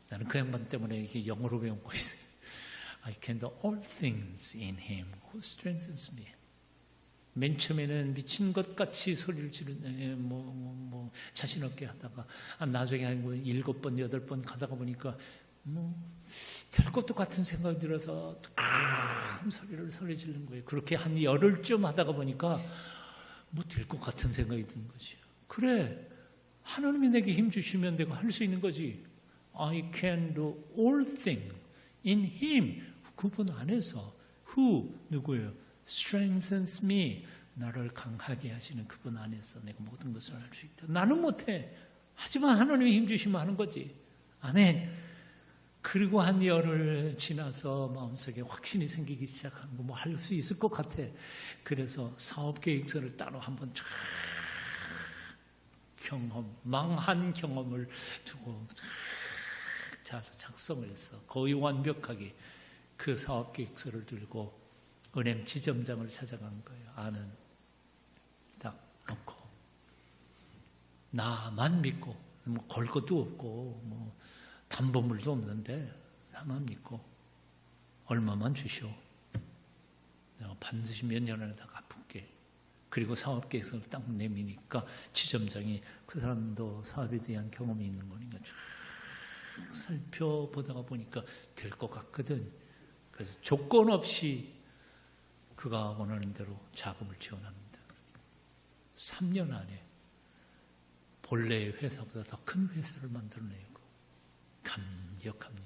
나는 그 양반 때문에 이게 영어로 배운 거 있어요. I can do all things in him who strengthens me. 맨 처음에는 미친 것 같이 소리를 지르는 자신 없게 하다가 나중에 한 7번, 8번 가다가 보니까 될 것도 같은 생각이 들어서 큰 소리 지르는 거예요. 그렇게 한 열흘쯤 하다가 보니까 될 것 같은 생각이 드는 거죠. 그래, 하나님이 내게 힘 주시면 내가 할 수 있는 거지. I can do all things in him. 그분 안에서 who 누구예요? strengthens me. 나를 강하게 하시는 그분 안에서 내가 모든 것을 할 수 있다. 나는 못해. 하지만 하나님이 힘 주시면 하는 거지. 아멘. 그리고 한 열흘 지나서 마음속에 확신이 생기기 시작한 거 할 수 있을 것 같아. 그래서 사업 계획서를 따로 한번 쫙 경험, 망한 경험을 두고 잘 작성을 해서 거의 완벽하게 그 사업 계획서를 들고 은행 지점장을 찾아간 거예요. 아는 딱 놓고 나만 믿고 뭐 걸 것도 없고 뭐 담보물도 없는데 나만 믿고 얼마만 주시오. 내가 반드시 몇 년을 다 갚을게. 그리고 사업 계획서를 딱 내미니까 지점장이 그 사람도 사업에 대한 경험이 있는 거니까 쭉 살펴보다가 보니까 될 것 같거든. 그래서 조건 없이 그가 원하는 대로 자금을 지원합니다. 3년 안에 본래의 회사보다 더 큰 회사를 만들어내고 감격합니다.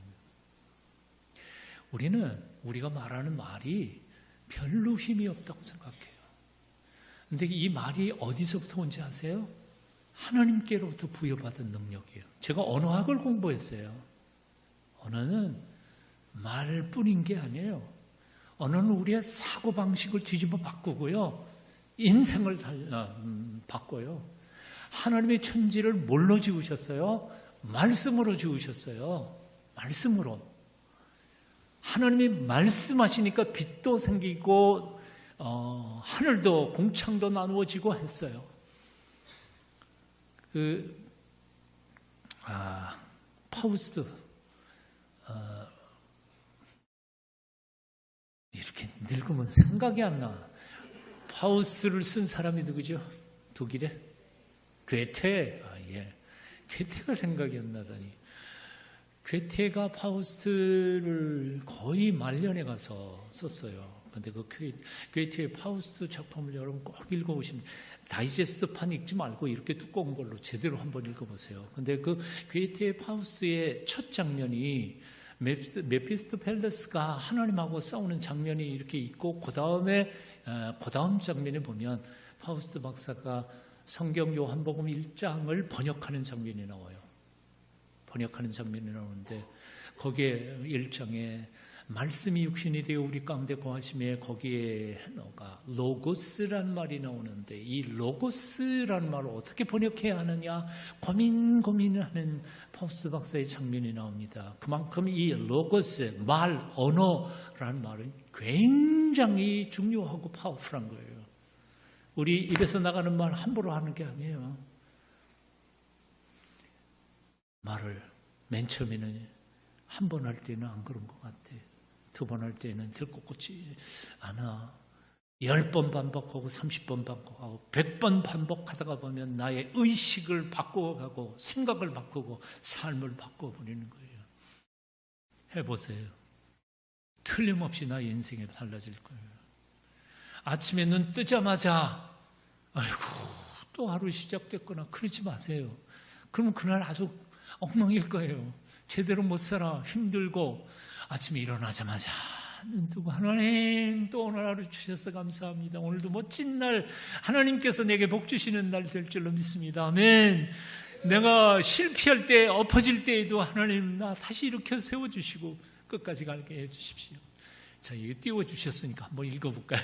우리는 우리가 말하는 말이 별로 힘이 없다고 생각해요. 근데 이 말이 어디서부터 온지 아세요? 하나님께로부터 부여받은 능력이에요. 제가 언어학을 공부했어요. 언어는 말뿐인 게 아니에요. 언어는 우리의 사고방식을 뒤집어 바꾸고요. 인생을 바꿔요. 하나님의 천지를 뭘로 지으셨어요? 말씀으로 지으셨어요. 말씀으로. 하나님이 말씀하시니까 빛도 생기고 하늘도 공창도 나누어지고 했어요. 파우스트 이렇게 늙으면 생각이 안 나. 파우스트를 쓴 사람이 누구죠? 독일에? 괴테. 괴테가 생각이 안 나다니. 괴테가 파우스트를 거의 말년에 가서 썼어요. 근데 그 괴테의 파우스트 작품을 여러분 꼭 읽어보시면 다이제스트판 읽지 말고 이렇게 두꺼운 걸로 제대로 한번 읽어보세요. 근데 그 괴테의 파우스트의 첫 장면이 메피스토펠레스가 하나님하고 싸우는 장면이 이렇게 있고 그 다음 장면에 보면 파우스트 박사가 성경 요한복음 1장을 번역하는 장면이 나와요. 번역하는 장면이 나오는데 거기에 1장에 말씀이 육신이 되어 우리 가운데 거하심에 거기에 로고스란 말이 나오는데 이 로고스란 말을 어떻게 번역해야 하느냐 고민하는 파우스트 박사의 장면이 나옵니다. 그만큼 이 로고스, 말, 언어라는 말은 굉장히 중요하고 파워풀한 거예요. 우리 입에서 나가는 말 함부로 하는 게 아니에요. 말을 맨 처음에는 한 번 할 때는 안 그런 것 같아. 두 번 할 때는 될 것 같지 않아. 10번 반복하고 30번 반복하고 100번 반복하다가 보면 나의 의식을 바꿔가고 생각을 바꾸고 삶을 바꿔버리는 거예요. 해보세요. 틀림없이 나의 인생이 달라질 거예요. 아침에 눈 뜨자마자 아이고 또 하루 시작됐구나 그러지 마세요. 그러면 그날 아주 엉망일 거예요. 제대로 못 살아. 힘들고 아침에 일어나자마자 눈 뜨고 하나님 또 오늘 하루 주셔서 감사합니다. 오늘도 멋진 날 하나님께서 내게 복 주시는 날 될 줄로 믿습니다. 아멘. 내가 실패할 때 엎어질 때에도 하나님 나 다시 일으켜 세워주시고 끝까지 가게 해주십시오. 자, 이거 띄워주셨으니까 한번 읽어볼까요?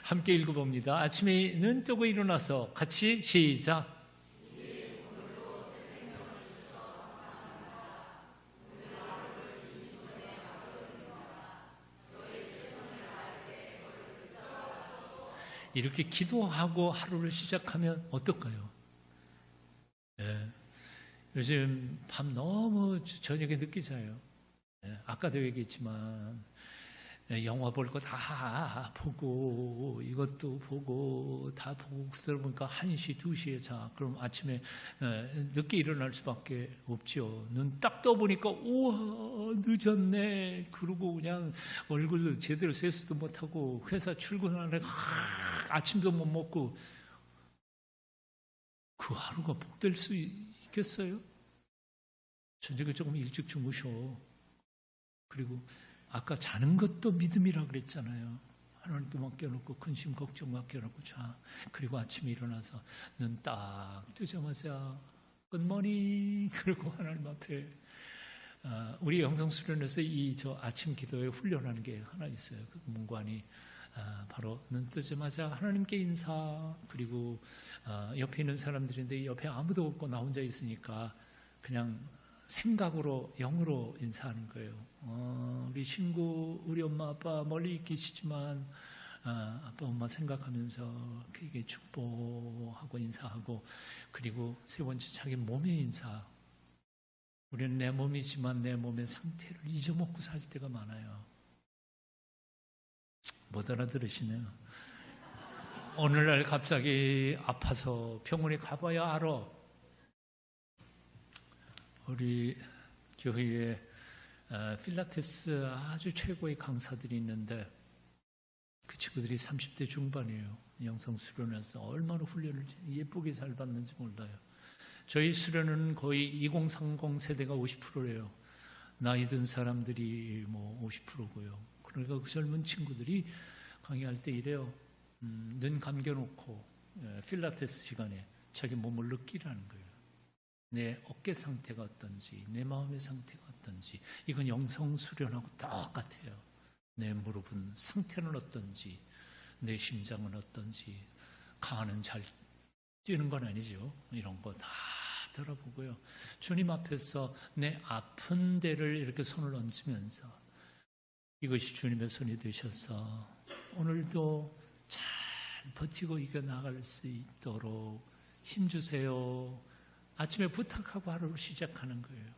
함께 읽어봅니다. 아침에 눈 뜨고 일어나서 같이 시작. 이렇게 기도하고 하루를 시작하면 어떨까요? 네. 요즘 밤 너무 저녁에 늦게 자요. 네. 아까도 얘기했지만 영화 볼 거 다 보고 이것도 보고 다 보고 그러다 보니까 1시, 2시에 자. 그럼 아침에 늦게 일어날 수밖에 없죠. 눈 딱 떠보니까 우와 늦었네. 그러고 그냥 얼굴도 제대로 세수도 못하고 회사 출근하는데 아침도 못 먹고 그 하루가 복될 수 있겠어요? 저녁에 조금 일찍 주무셔. 그리고 아까 자는 것도 믿음이라 그랬잖아요. 하나님께 맡겨놓고 근심 걱정 맡겨놓고 자. 그리고 아침에 일어나서 눈 딱 뜨자마자 굿모닝 그리고 하나님 앞에 우리 영성수련에서 이 저 아침 기도에 훈련하는 게 하나 있어요. 그 문관이 바로 눈 뜨자마자 하나님께 인사, 그리고 옆에 있는 사람들인데 옆에 아무도 없고 나 혼자 있으니까 그냥 생각으로, 영으로 인사하는 거예요. 우리 친구, 우리 엄마 아빠 멀리 계시지만 아빠 엄마 생각하면서 그에게 축복하고 인사하고, 그리고 세 번째 자기 몸에 인사. 우리는 내 몸이지만 내 몸의 상태를 잊어먹고 살 때가 많아요. 못 알아들으시네요. 오늘날 갑자기 아파서 병원에 가봐야 알아. 우리 교회에 필라테스 아주 최고의 강사들이 있는데 그 친구들이 30대 중반이에요. 영성 수련해서 얼마나 훈련을 예쁘게 잘 받는지 몰라요. 저희 수련은 거의 2030 세대가 50%래요. 나이 든 사람들이 뭐 50%고요. 그러니까 그 젊은 친구들이 강의할 때 이래요. 눈 감겨놓고 필라테스 시간에 자기 몸을 느끼라는 거예요. 내 어깨 상태가 어떤지, 내 마음의 상태가 어떤지. 이건 영성 수련하고 똑같아요. 내 무릎은 상태는 어떤지, 내 심장은 어떤지. 간은 잘 뛰는 건 아니죠. 이런 거 다 들어보고요. 주님 앞에서 내 아픈 데를 이렇게 손을 얹으면서 이것이 주님의 손이 되셔서 오늘도 잘 버티고 이겨나갈 수 있도록 힘주세요. 아침에 부탁하고 하루를 시작하는 거예요.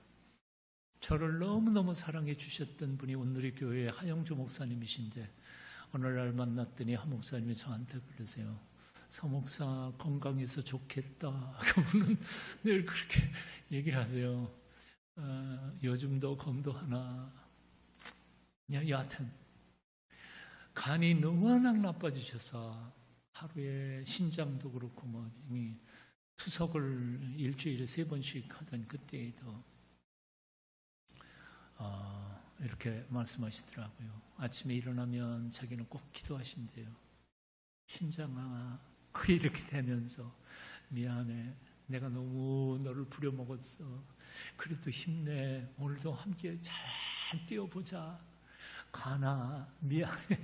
저를 너무너무 사랑해 주셨던 분이 온누리 교회의 하영주 목사님이신데 어느 날 만났더니 하 목사님이 저한테 그러세요. 서 목사 건강해서 좋겠다. 그분은 늘 그렇게 얘기를 하세요. 요즘도 검도 하나. 여하튼 간이 너무나 나빠지셔서 하루에 신장도 그렇고 뭐 이미 투석을 일주일에 3번씩 하던 그때에도 이렇게 말씀하시더라고요. 아침에 일어나면 자기는 꼭 기도하신대요. 신장아, 이렇게 되면서 미안해. 내가 너무 너를 부려먹었어. 그래도 힘내. 오늘도 함께 잘 뛰어보자. 가나, 미안해.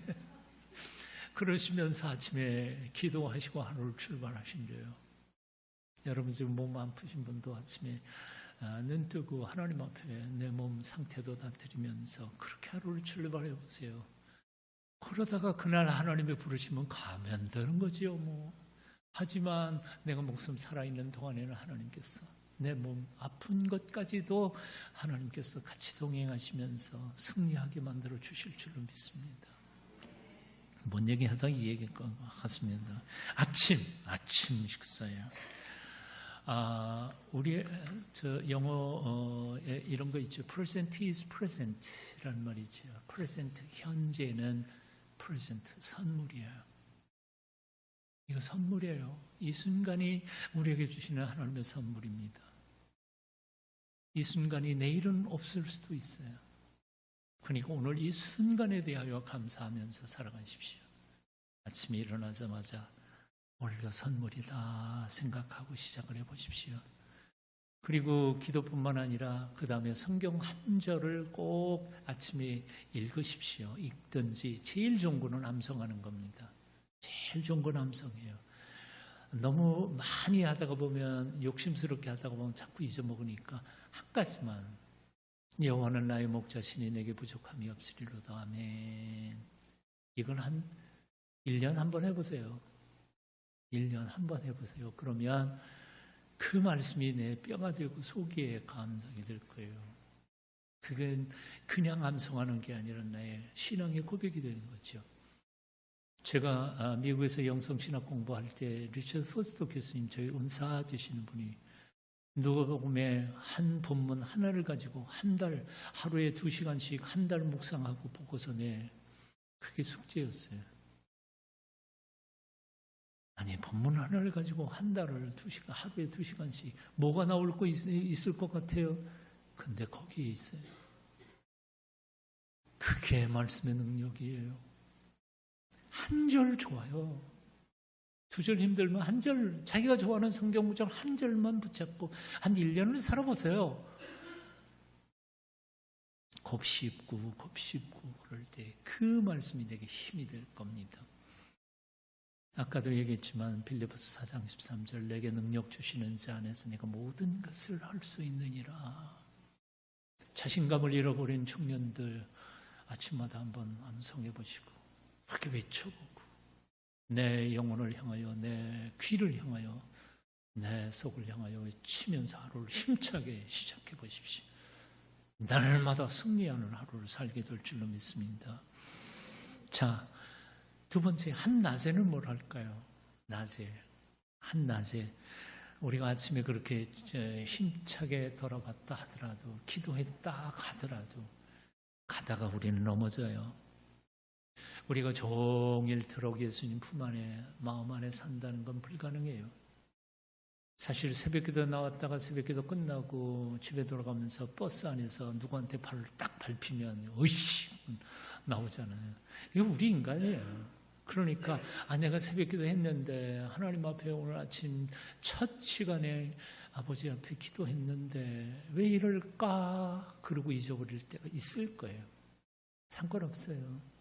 그러시면서 아침에 기도하시고 하루를 출발하신대요. 여러분 지금 몸 아프신 분도 아침에 눈 뜨고 하나님 앞에 내 몸 상태도 다 드리면서 그렇게 하루를 출발해 보세요. 그러다가 그날 하나님이 부르시면 가면 되는 거지요, 뭐. 하지만 내가 목숨 살아있는 동안에는 하나님께서 내 몸 아픈 것까지도 하나님께서 같이 동행하시면서 승리하게 만들어 주실 줄로 믿습니다. 뭔 얘기하다가 이 얘기일 것 같습니다. 아침 식사예요. 우리 저 영어에 이런 거 있죠. Present is present라는 말이죠. Present, 현재는 present, 선물이에요. 이거 선물이에요. 이 순간이 우리에게 주시는 하나님의 선물입니다. 이 순간이 내일은 없을 수도 있어요. 그러니까 오늘 이 순간에 대하여 감사하면서 살아가십시오. 아침에 일어나자마자 오늘도 선물이다 생각하고 시작을 해보십시오. 그리고 기도뿐만 아니라 그 다음에 성경 한 절을 꼭 아침에 읽으십시오. 읽든지. 제일 좋은 거는 암송하는 겁니다. 제일 좋은 건 암송이에요. 너무 많이 하다가 보면 욕심스럽게 하다가 보면 자꾸 잊어먹으니까 한 가지만, 여호와는 나의 목자시니 내게 부족함이 없으리로다. 아멘. 이걸 한 1년 한번 해보세요. 1년 한번 해보세요. 그러면 그 말씀이 내 뼈가 되고 속에 감정이 될 거예요. 그건 그냥 암송하는 게 아니라 나의 신앙의 고백이 되는 거죠. 제가 미국에서 영성신학 공부할 때 리처드 포스터 교수님, 저희 은사 되시는 분이 누가복음의 한 본문 하나를 가지고 한 달, 하루에 2시간씩 한 달 묵상하고 보고서 그게 숙제였어요. 아니, 본문 하나를 가지고 한 달을 2시간, 하루에 2시간씩 뭐가 나올 거 있을 것 같아요? 근데 거기에 있어요. 그게 말씀의 능력이에요. 한 절 좋아요. 2절 힘들면 한 절, 자기가 좋아하는 성경 구절 한 절만 붙잡고 한 1년을 살아보세요. 곱씹고 그럴 때 그 말씀이 내게 힘이 될 겁니다. 아까도 얘기했지만 빌립보서 4장 13절 내게 능력 주시는 자 안에서 내가 모든 것을 할 수 있느니라. 자신감을 잃어버린 청년들 아침마다 한번 암송해 보시고 그렇게 외쳐보고 내 영혼을 향하여 내 귀를 향하여 내 속을 향하여 외치면서 하루를 힘차게 시작해 보십시오. 날마다 승리하는 하루를 살게 될 줄로 믿습니다. 자, 두 번째, 한낮에는 뭘 할까요? 낮에, 한낮에 우리가 아침에 그렇게 힘차게 돌아갔다 하더라도, 기도했다 하더라도 가다가 우리는 넘어져요. 우리가 종일 들어오게 예수님 품 안에, 마음 안에 산다는 건 불가능해요. 사실 새벽기도 나왔다가 새벽기도 끝나고 집에 돌아가면서 버스 안에서 누구한테 발을 딱 밟히면 으이씨 나오잖아요. 이거 우리 인간이에요. 그러니까 내가 새벽기도 했는데 하나님 앞에 오늘 아침 첫 시간에 아버지 앞에 기도했는데 왜 이럴까? 그러고 잊어버릴 때가 있을 거예요. 상관없어요.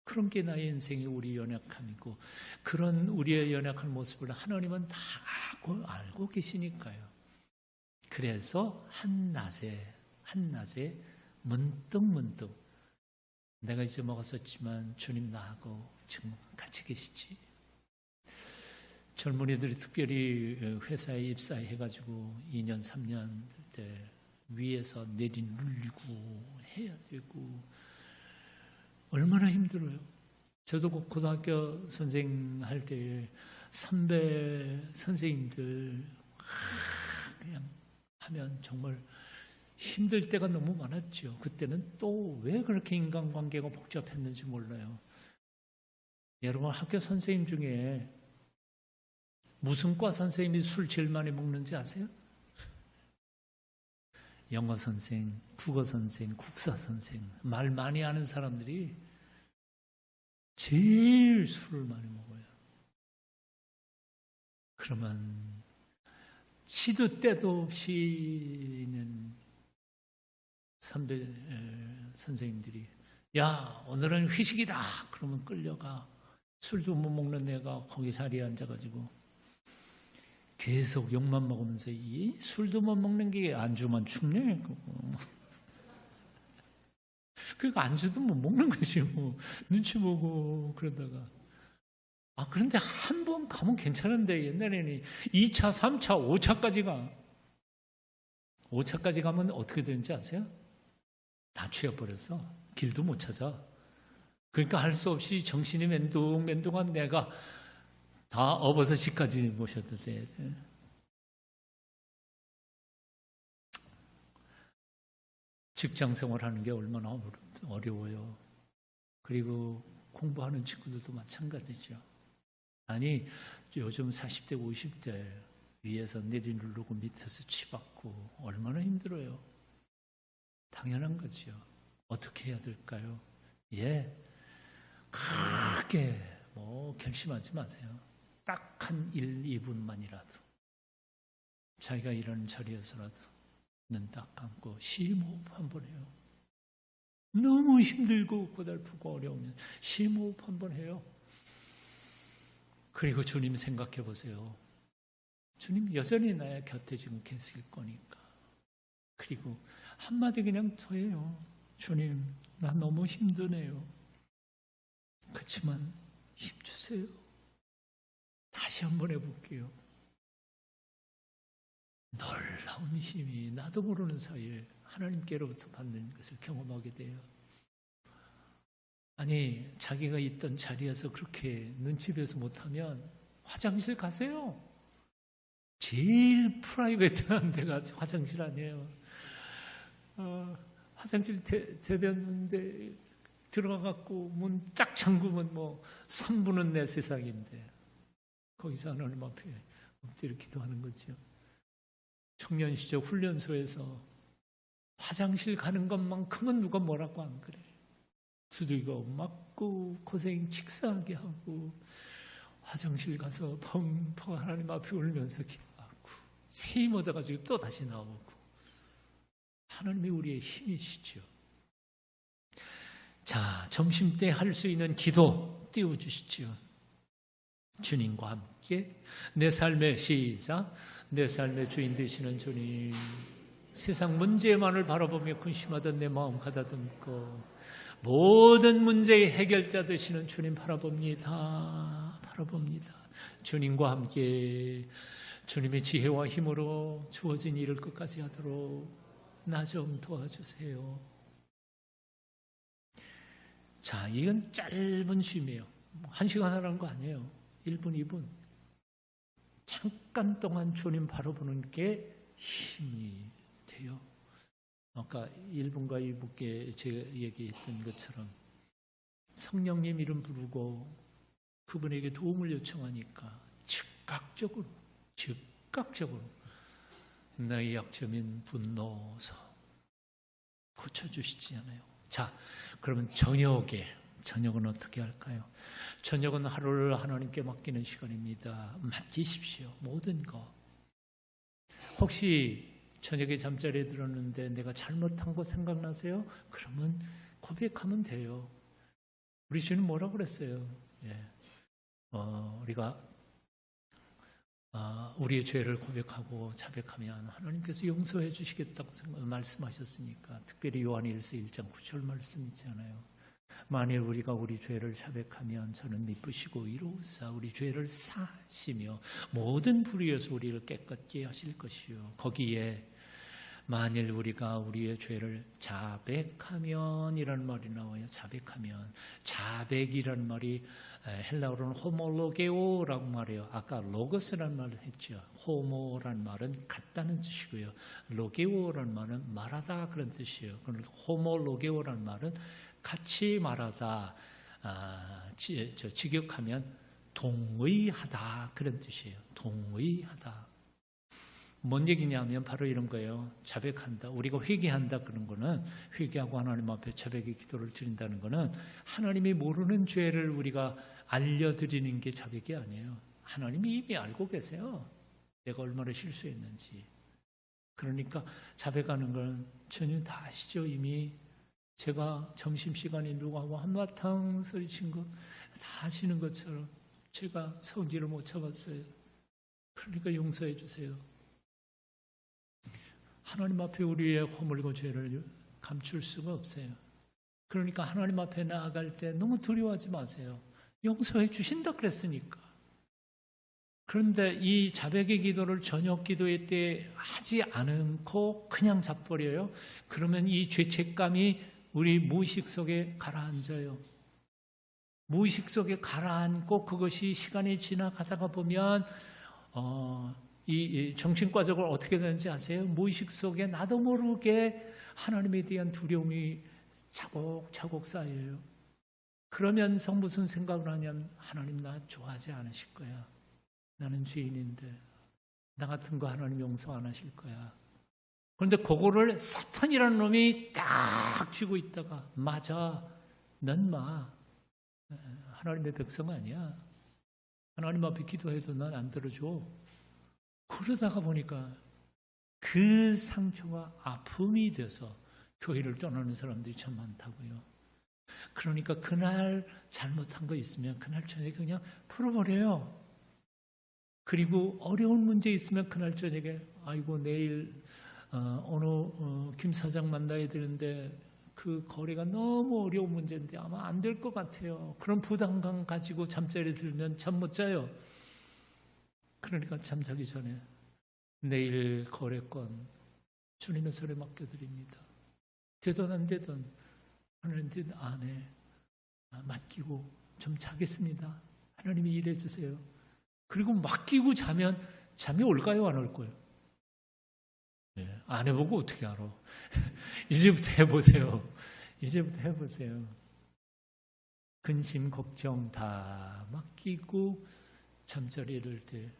그런 게 나의 인생의 우리 연약함이고 그런 우리의 연약한 모습을 하나님은 다 알고 계시니까요. 그래서 한낮에 문득 내가 이제 먹었었지만 주님 나하고 지금 같이 계시지. 젊은이들이 특별히 회사에 입사해가지고 2년 3년 때 위에서 내리눌리고 해야 되고 얼마나 힘들어요. 저도 고등학교 선생님 할 때 선배 선생님들 그냥 하면 정말 힘들 때가 너무 많았죠. 그때는 또 왜 그렇게 인간관계가 복잡했는지 몰라요. 여러분 학교 선생님 중에 무슨 과 선생님이 술 제일 많이 먹는지 아세요? 영어 선생, 국어 선생, 국사 선생, 말 많이 하는 사람들이 제일 술을 많이 먹어요. 그러면 시도 때도 없이 있는 선배 선생님들이 야 오늘은 회식이다 그러면 끌려가. 술도 못 먹는 애가 거기 자리에 앉아가지고 계속 욕만 먹으면서 이 술도 못 먹는 게 안주만 축내. 그러니까 안주도 못 먹는 거지 뭐. 눈치 보고 그러다가 그런데 한 번 가면 괜찮은데 옛날에는 2차, 3차, 5차까지 가. 5차까지 가면 어떻게 되는지 아세요? 다 취해버려서 길도 못 찾아. 그러니까 할 수 없이 정신이 맨둥맨둥한 내가 다 업어서 집까지 모셔도 돼. 직장 생활하는 게 얼마나 어려워요. 그리고 공부하는 친구들도 마찬가지죠. 아니 요즘 40대 50대 위에서 내리누르고 밑에서 치받고 얼마나 힘들어요. 당연한 거죠. 어떻게 해야 될까요? 크게 결심하지 마세요. 딱 한 1, 2분만이라도 자기가 이런 자리에서라도 눈 딱 감고 심호흡 한번 해요. 너무 힘들고 고달프고 어려우면 심호흡 한번 해요. 그리고 주님 생각해 보세요. 주님 여전히 나의 곁에 지금 계실 거니까. 그리고 한마디 그냥 더 해요. 주님 나 너무 힘드네요. 그렇지만 힘 주세요. 다시 한번 해볼게요. 놀라운 힘이 나도 모르는 사이에 하나님께로부터 받는 것을 경험하게 돼요. 아니 자기가 있던 자리에서 그렇게 눈치 배서 못하면 화장실 가세요. 제일 프라이빗한 데가 화장실 아니에요. 화장실 대변인데 들어가갖고 문 딱 잠그면 3분은 내 세상인데 거기서 하나님 앞에 엎드려 기도하는 거죠. 청년 시절 훈련소에서 화장실 가는 것만큼은 누가 뭐라고 안 그래. 두들겨 맞고 고생 직사하게 하고 화장실 가서 펑펑 하나님 앞에 울면서 기도하고 새 힘 얻어가지고 또 다시 나오고. 하나님이 우리의 힘이시죠. 자, 점심때 할 수 있는 기도 띄워주시지요. 주님과 함께 내 삶의 시작, 내 삶의 주인 되시는 주님, 세상 문제만을 바라보며 근심하던 내 마음 가다듬고 모든 문제의 해결자 되시는 주님 바라봅니다. 주님과 함께 주님의 지혜와 힘으로 주어진 일을 끝까지 하도록 나 좀 도와주세요. 자, 이건 짧은 쉼이에요. 1시간 하라는 거 아니에요. 1분, 2분. 잠깐 동안 주님 바라보는 게 힘이 돼요. 아까 1분과 2분께 제가 얘기했던 것처럼 성령님 이름 부르고 그분에게 도움을 요청하니까 즉각적으로 나의 약점인 분노서 고쳐주시지 않아요. 자, 그러면 저녁은 어떻게 할까요? 저녁은 하루를 하나님께 맡기는 시간입니다. 맡기십시오. 모든 거. 혹시 저녁에 잠자리에 들었는데 내가 잘못한 거 생각나세요? 그러면 고백하면 돼요. 우리 주님 뭐라고 그랬어요? 우리가 우리의 죄를 고백하고 자백하면 하나님께서 용서해 주시겠다고 말씀하셨으니까, 특별히 요한일서 1장 9절 말씀 있잖아요. 만일 우리가 우리 죄를 자백하면 저는 미쁘시고 이로우사 우리 죄를 사하시며 모든 불의에서 우리를 깨끗게 하실 것이요. 거기에 만일 우리가 우리의 죄를 자백하면 이라는 말이 나와요. 자백이라는 말이 헬라어로는 호모로게오라고 말해요. 아까 로고스라는 말을 했죠. 호모라는 말은 같다는 뜻이고요. 로게오라는 말은 말하다 그런 뜻이에요. 그러니까 호모로게오라는 말은 같이 말하다, 직역하면 동의하다 그런 뜻이에요. 동의하다. 뭔 얘기냐면 바로 이런 거예요. 자백한다. 우리가 회개한다 그런 거는, 회개하고 하나님 앞에 자백의 기도를 드린다는 거는 하나님이 모르는 죄를 우리가 알려드리는 게 자백이 아니에요. 하나님이 이미 알고 계세요. 내가 얼마나 실수했는지. 그러니까 자백하는 건 주님 다 아시죠. 이미 제가 점심시간에 누구하고 한바탕 소리친 거 다 아시는 것처럼 제가 성질을 못 참았어요. 그러니까 용서해 주세요. 하나님 앞에 우리의 허물과 죄를 감출 수가 없어요. 그러니까 하나님 앞에 나아갈 때 너무 두려워하지 마세요. 용서해 주신다 그랬으니까. 그런데 이 자백의 기도를 저녁 기도회 때 하지 않고 그냥 잡버려요. 그러면 이 죄책감이 우리 무의식 속에 가라앉아요. 무의식 속에 가라앉고 그것이 시간이 지나가다가 보면 이 정신과적으로 어떻게 되는지 아세요? 무의식 속에 나도 모르게 하나님에 대한 두려움이 차곡차곡 쌓여요. 그러면서 무슨 생각을 하냐면 하나님 나 좋아하지 않으실 거야. 나는 죄인인데 나 같은 거 하나님 용서 안 하실 거야. 그런데 그거를 사탄이라는 놈이 딱 쥐고 있다가 맞아. 넌 하나님의 백성 아니야. 하나님 앞에 기도해도 난 안 들어줘. 그러다가 보니까 그 상처가 아픔이 돼서 교회를 떠나는 사람들이 참 많다고요. 그러니까 그날 잘못한 거 있으면 그날 저녁에 그냥 풀어버려요. 그리고 어려운 문제 있으면 그날 저녁에 아이고 내일 어느 김 사장 만나야 되는데 그 거래가 너무 어려운 문제인데 아마 안 될 것 같아요. 그런 부담감 가지고 잠자리에 들면 잠 못 자요. 그러니까 잠자기 전에 내일 거래권 주님의 손에 맡겨드립니다. 되든 안 되든 하나님한테 안에 맡기고 좀 자겠습니다. 하나님이 일해 주세요. 그리고 맡기고 자면 잠이 올까요? 안 올 거예요? 안 해보고 어떻게 알아? 이제부터 해보세요. 이제부터 해보세요. 근심, 걱정 다 맡기고 잠자리에 이를 때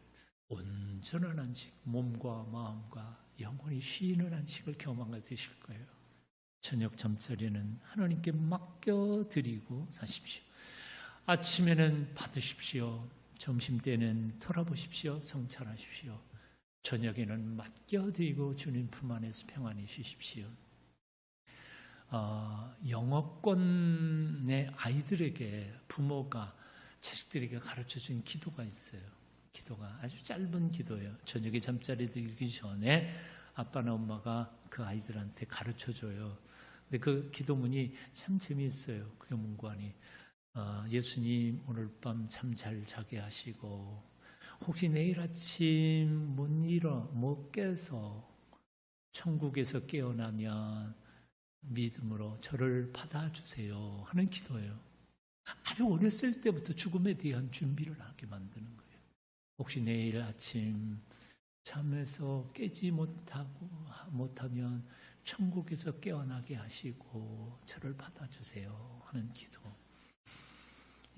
온전한 안식, 몸과 마음과 영혼이 쉬는 안식을 경험하게 되실 거예요. 저녁 잠자리는 하나님께 맡겨드리고 사십시오. 아침에는 받으십시오. 점심때는 돌아보십시오. 성찰하십시오. 저녁에는 맡겨드리고 주님 품 안에서 평안히 쉬십시오. 영어권의 아이들에게 부모가 자식들에게 가르쳐준 기도가 있어요. 기도가 아주 짧은 기도예요. 저녁에 잠자리 들기 전에 아빠나 엄마가 그 아이들한테 가르쳐줘요. 근데 그 기도문이 참 재미있어요. 그 문구안이 예수님 오늘 밤 참 잘 자게 하시고 혹시 내일 아침 못 깨서 천국에서 깨어나면 믿음으로 저를 받아주세요 하는 기도예요. 아주 어렸을 때부터 죽음에 대한 준비를 하게 만드는 거예요. 혹시 내일 아침 잠에서 깨지 못하면 천국에서 깨어나게 하시고 저를 받아주세요 하는 기도.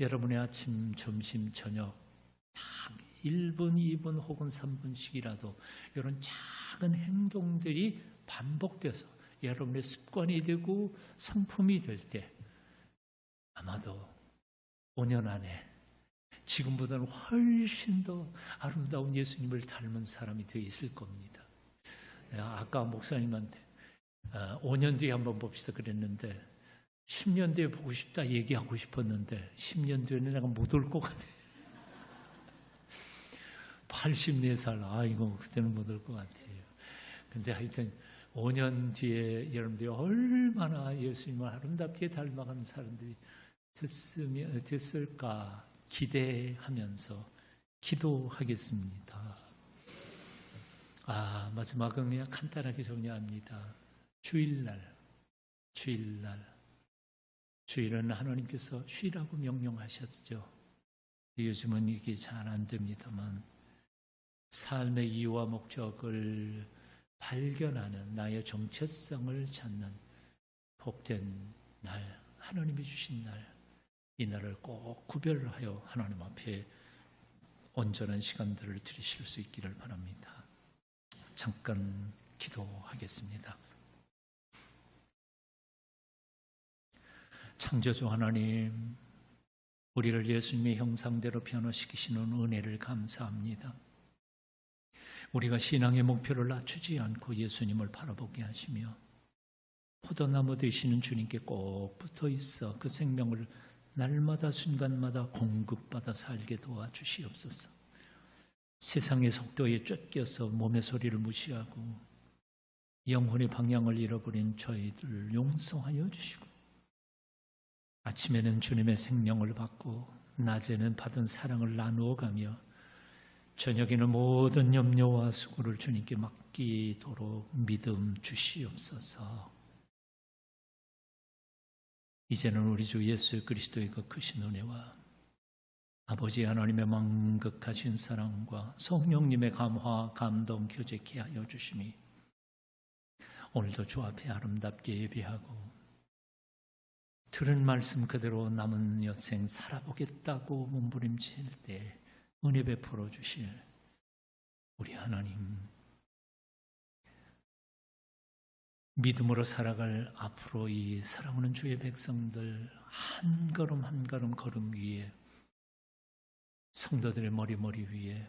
여러분의 아침, 점심, 저녁 딱 1분, 2분 혹은 3분씩이라도 이런 작은 행동들이 반복돼서 여러분의 습관이 되고 성품이 될 때 아마도 5년 안에 지금보다는 훨씬 더 아름다운 예수님을 닮은 사람이 되어 있을 겁니다. 아까 목사님한테 5년 뒤에 한번 봅시다 그랬는데 10년 뒤에 보고 싶다 얘기하고 싶었는데 10년 뒤에는 내가 못 올 것 같아요. 84살 이거 그때는 못 올 것 같아요. 근데 하여튼 5년 뒤에 여러분들이 얼마나 예수님을 아름답게 닮아가는 사람들이 됐을까 기대하면서 기도하겠습니다. 마지막은 그냥 간단하게 정리합니다. 주일날 주일은 하나님께서 쉬라고 명령하셨죠. 요즘은 이게 잘 안 됩니다만 삶의 이유와 목적을 발견하는 나의 정체성을 찾는 복된 날, 하나님이 주신 날, 이 날을 꼭 구별하여 하나님 앞에 온전한 시간들을 들이실 수 있기를 바랍니다. 잠깐 기도하겠습니다. 창조주 하나님, 우리를 예수님의 형상대로 변화시키시는 은혜를 감사합니다. 우리가 신앙의 목표를 낮추지 않고 예수님을 바라보게 하시며 포도나무 되시는 주님께 꼭 붙어 있어 그 생명을 날마다 순간마다 공급받아 살게 도와주시옵소서. 세상의 속도에 쫓겨서 몸의 소리를 무시하고 영혼의 방향을 잃어버린 저희들을 용서하여 주시고 아침에는 주님의 생명을 받고 낮에는 받은 사랑을 나누어가며 저녁에는 모든 염려와 수고를 주님께 맡기도록 믿음 주시옵소서. 이제는 우리 주 예수 그리스도의 그 크신 은혜와 아버지 하나님의 만극하신 사랑과 성령님의 감화, 감동, 교제케 하여 주심이 오늘도 주 앞에 아름답게 예배하고 들은 말씀 그대로 남은 여생 살아보겠다고 몸부림칠 때 은혜 베풀어 주실 우리 하나님, 믿음으로 살아갈 앞으로 이 사랑하는 주의 백성들 한 걸음 한 걸음 걸음 위에 성도들의 머리 위에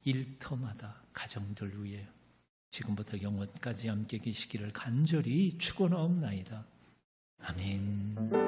일터마다 가정들 위에 지금부터 영원까지 함께 계시기를 간절히 축원하옵나이다. 아멘.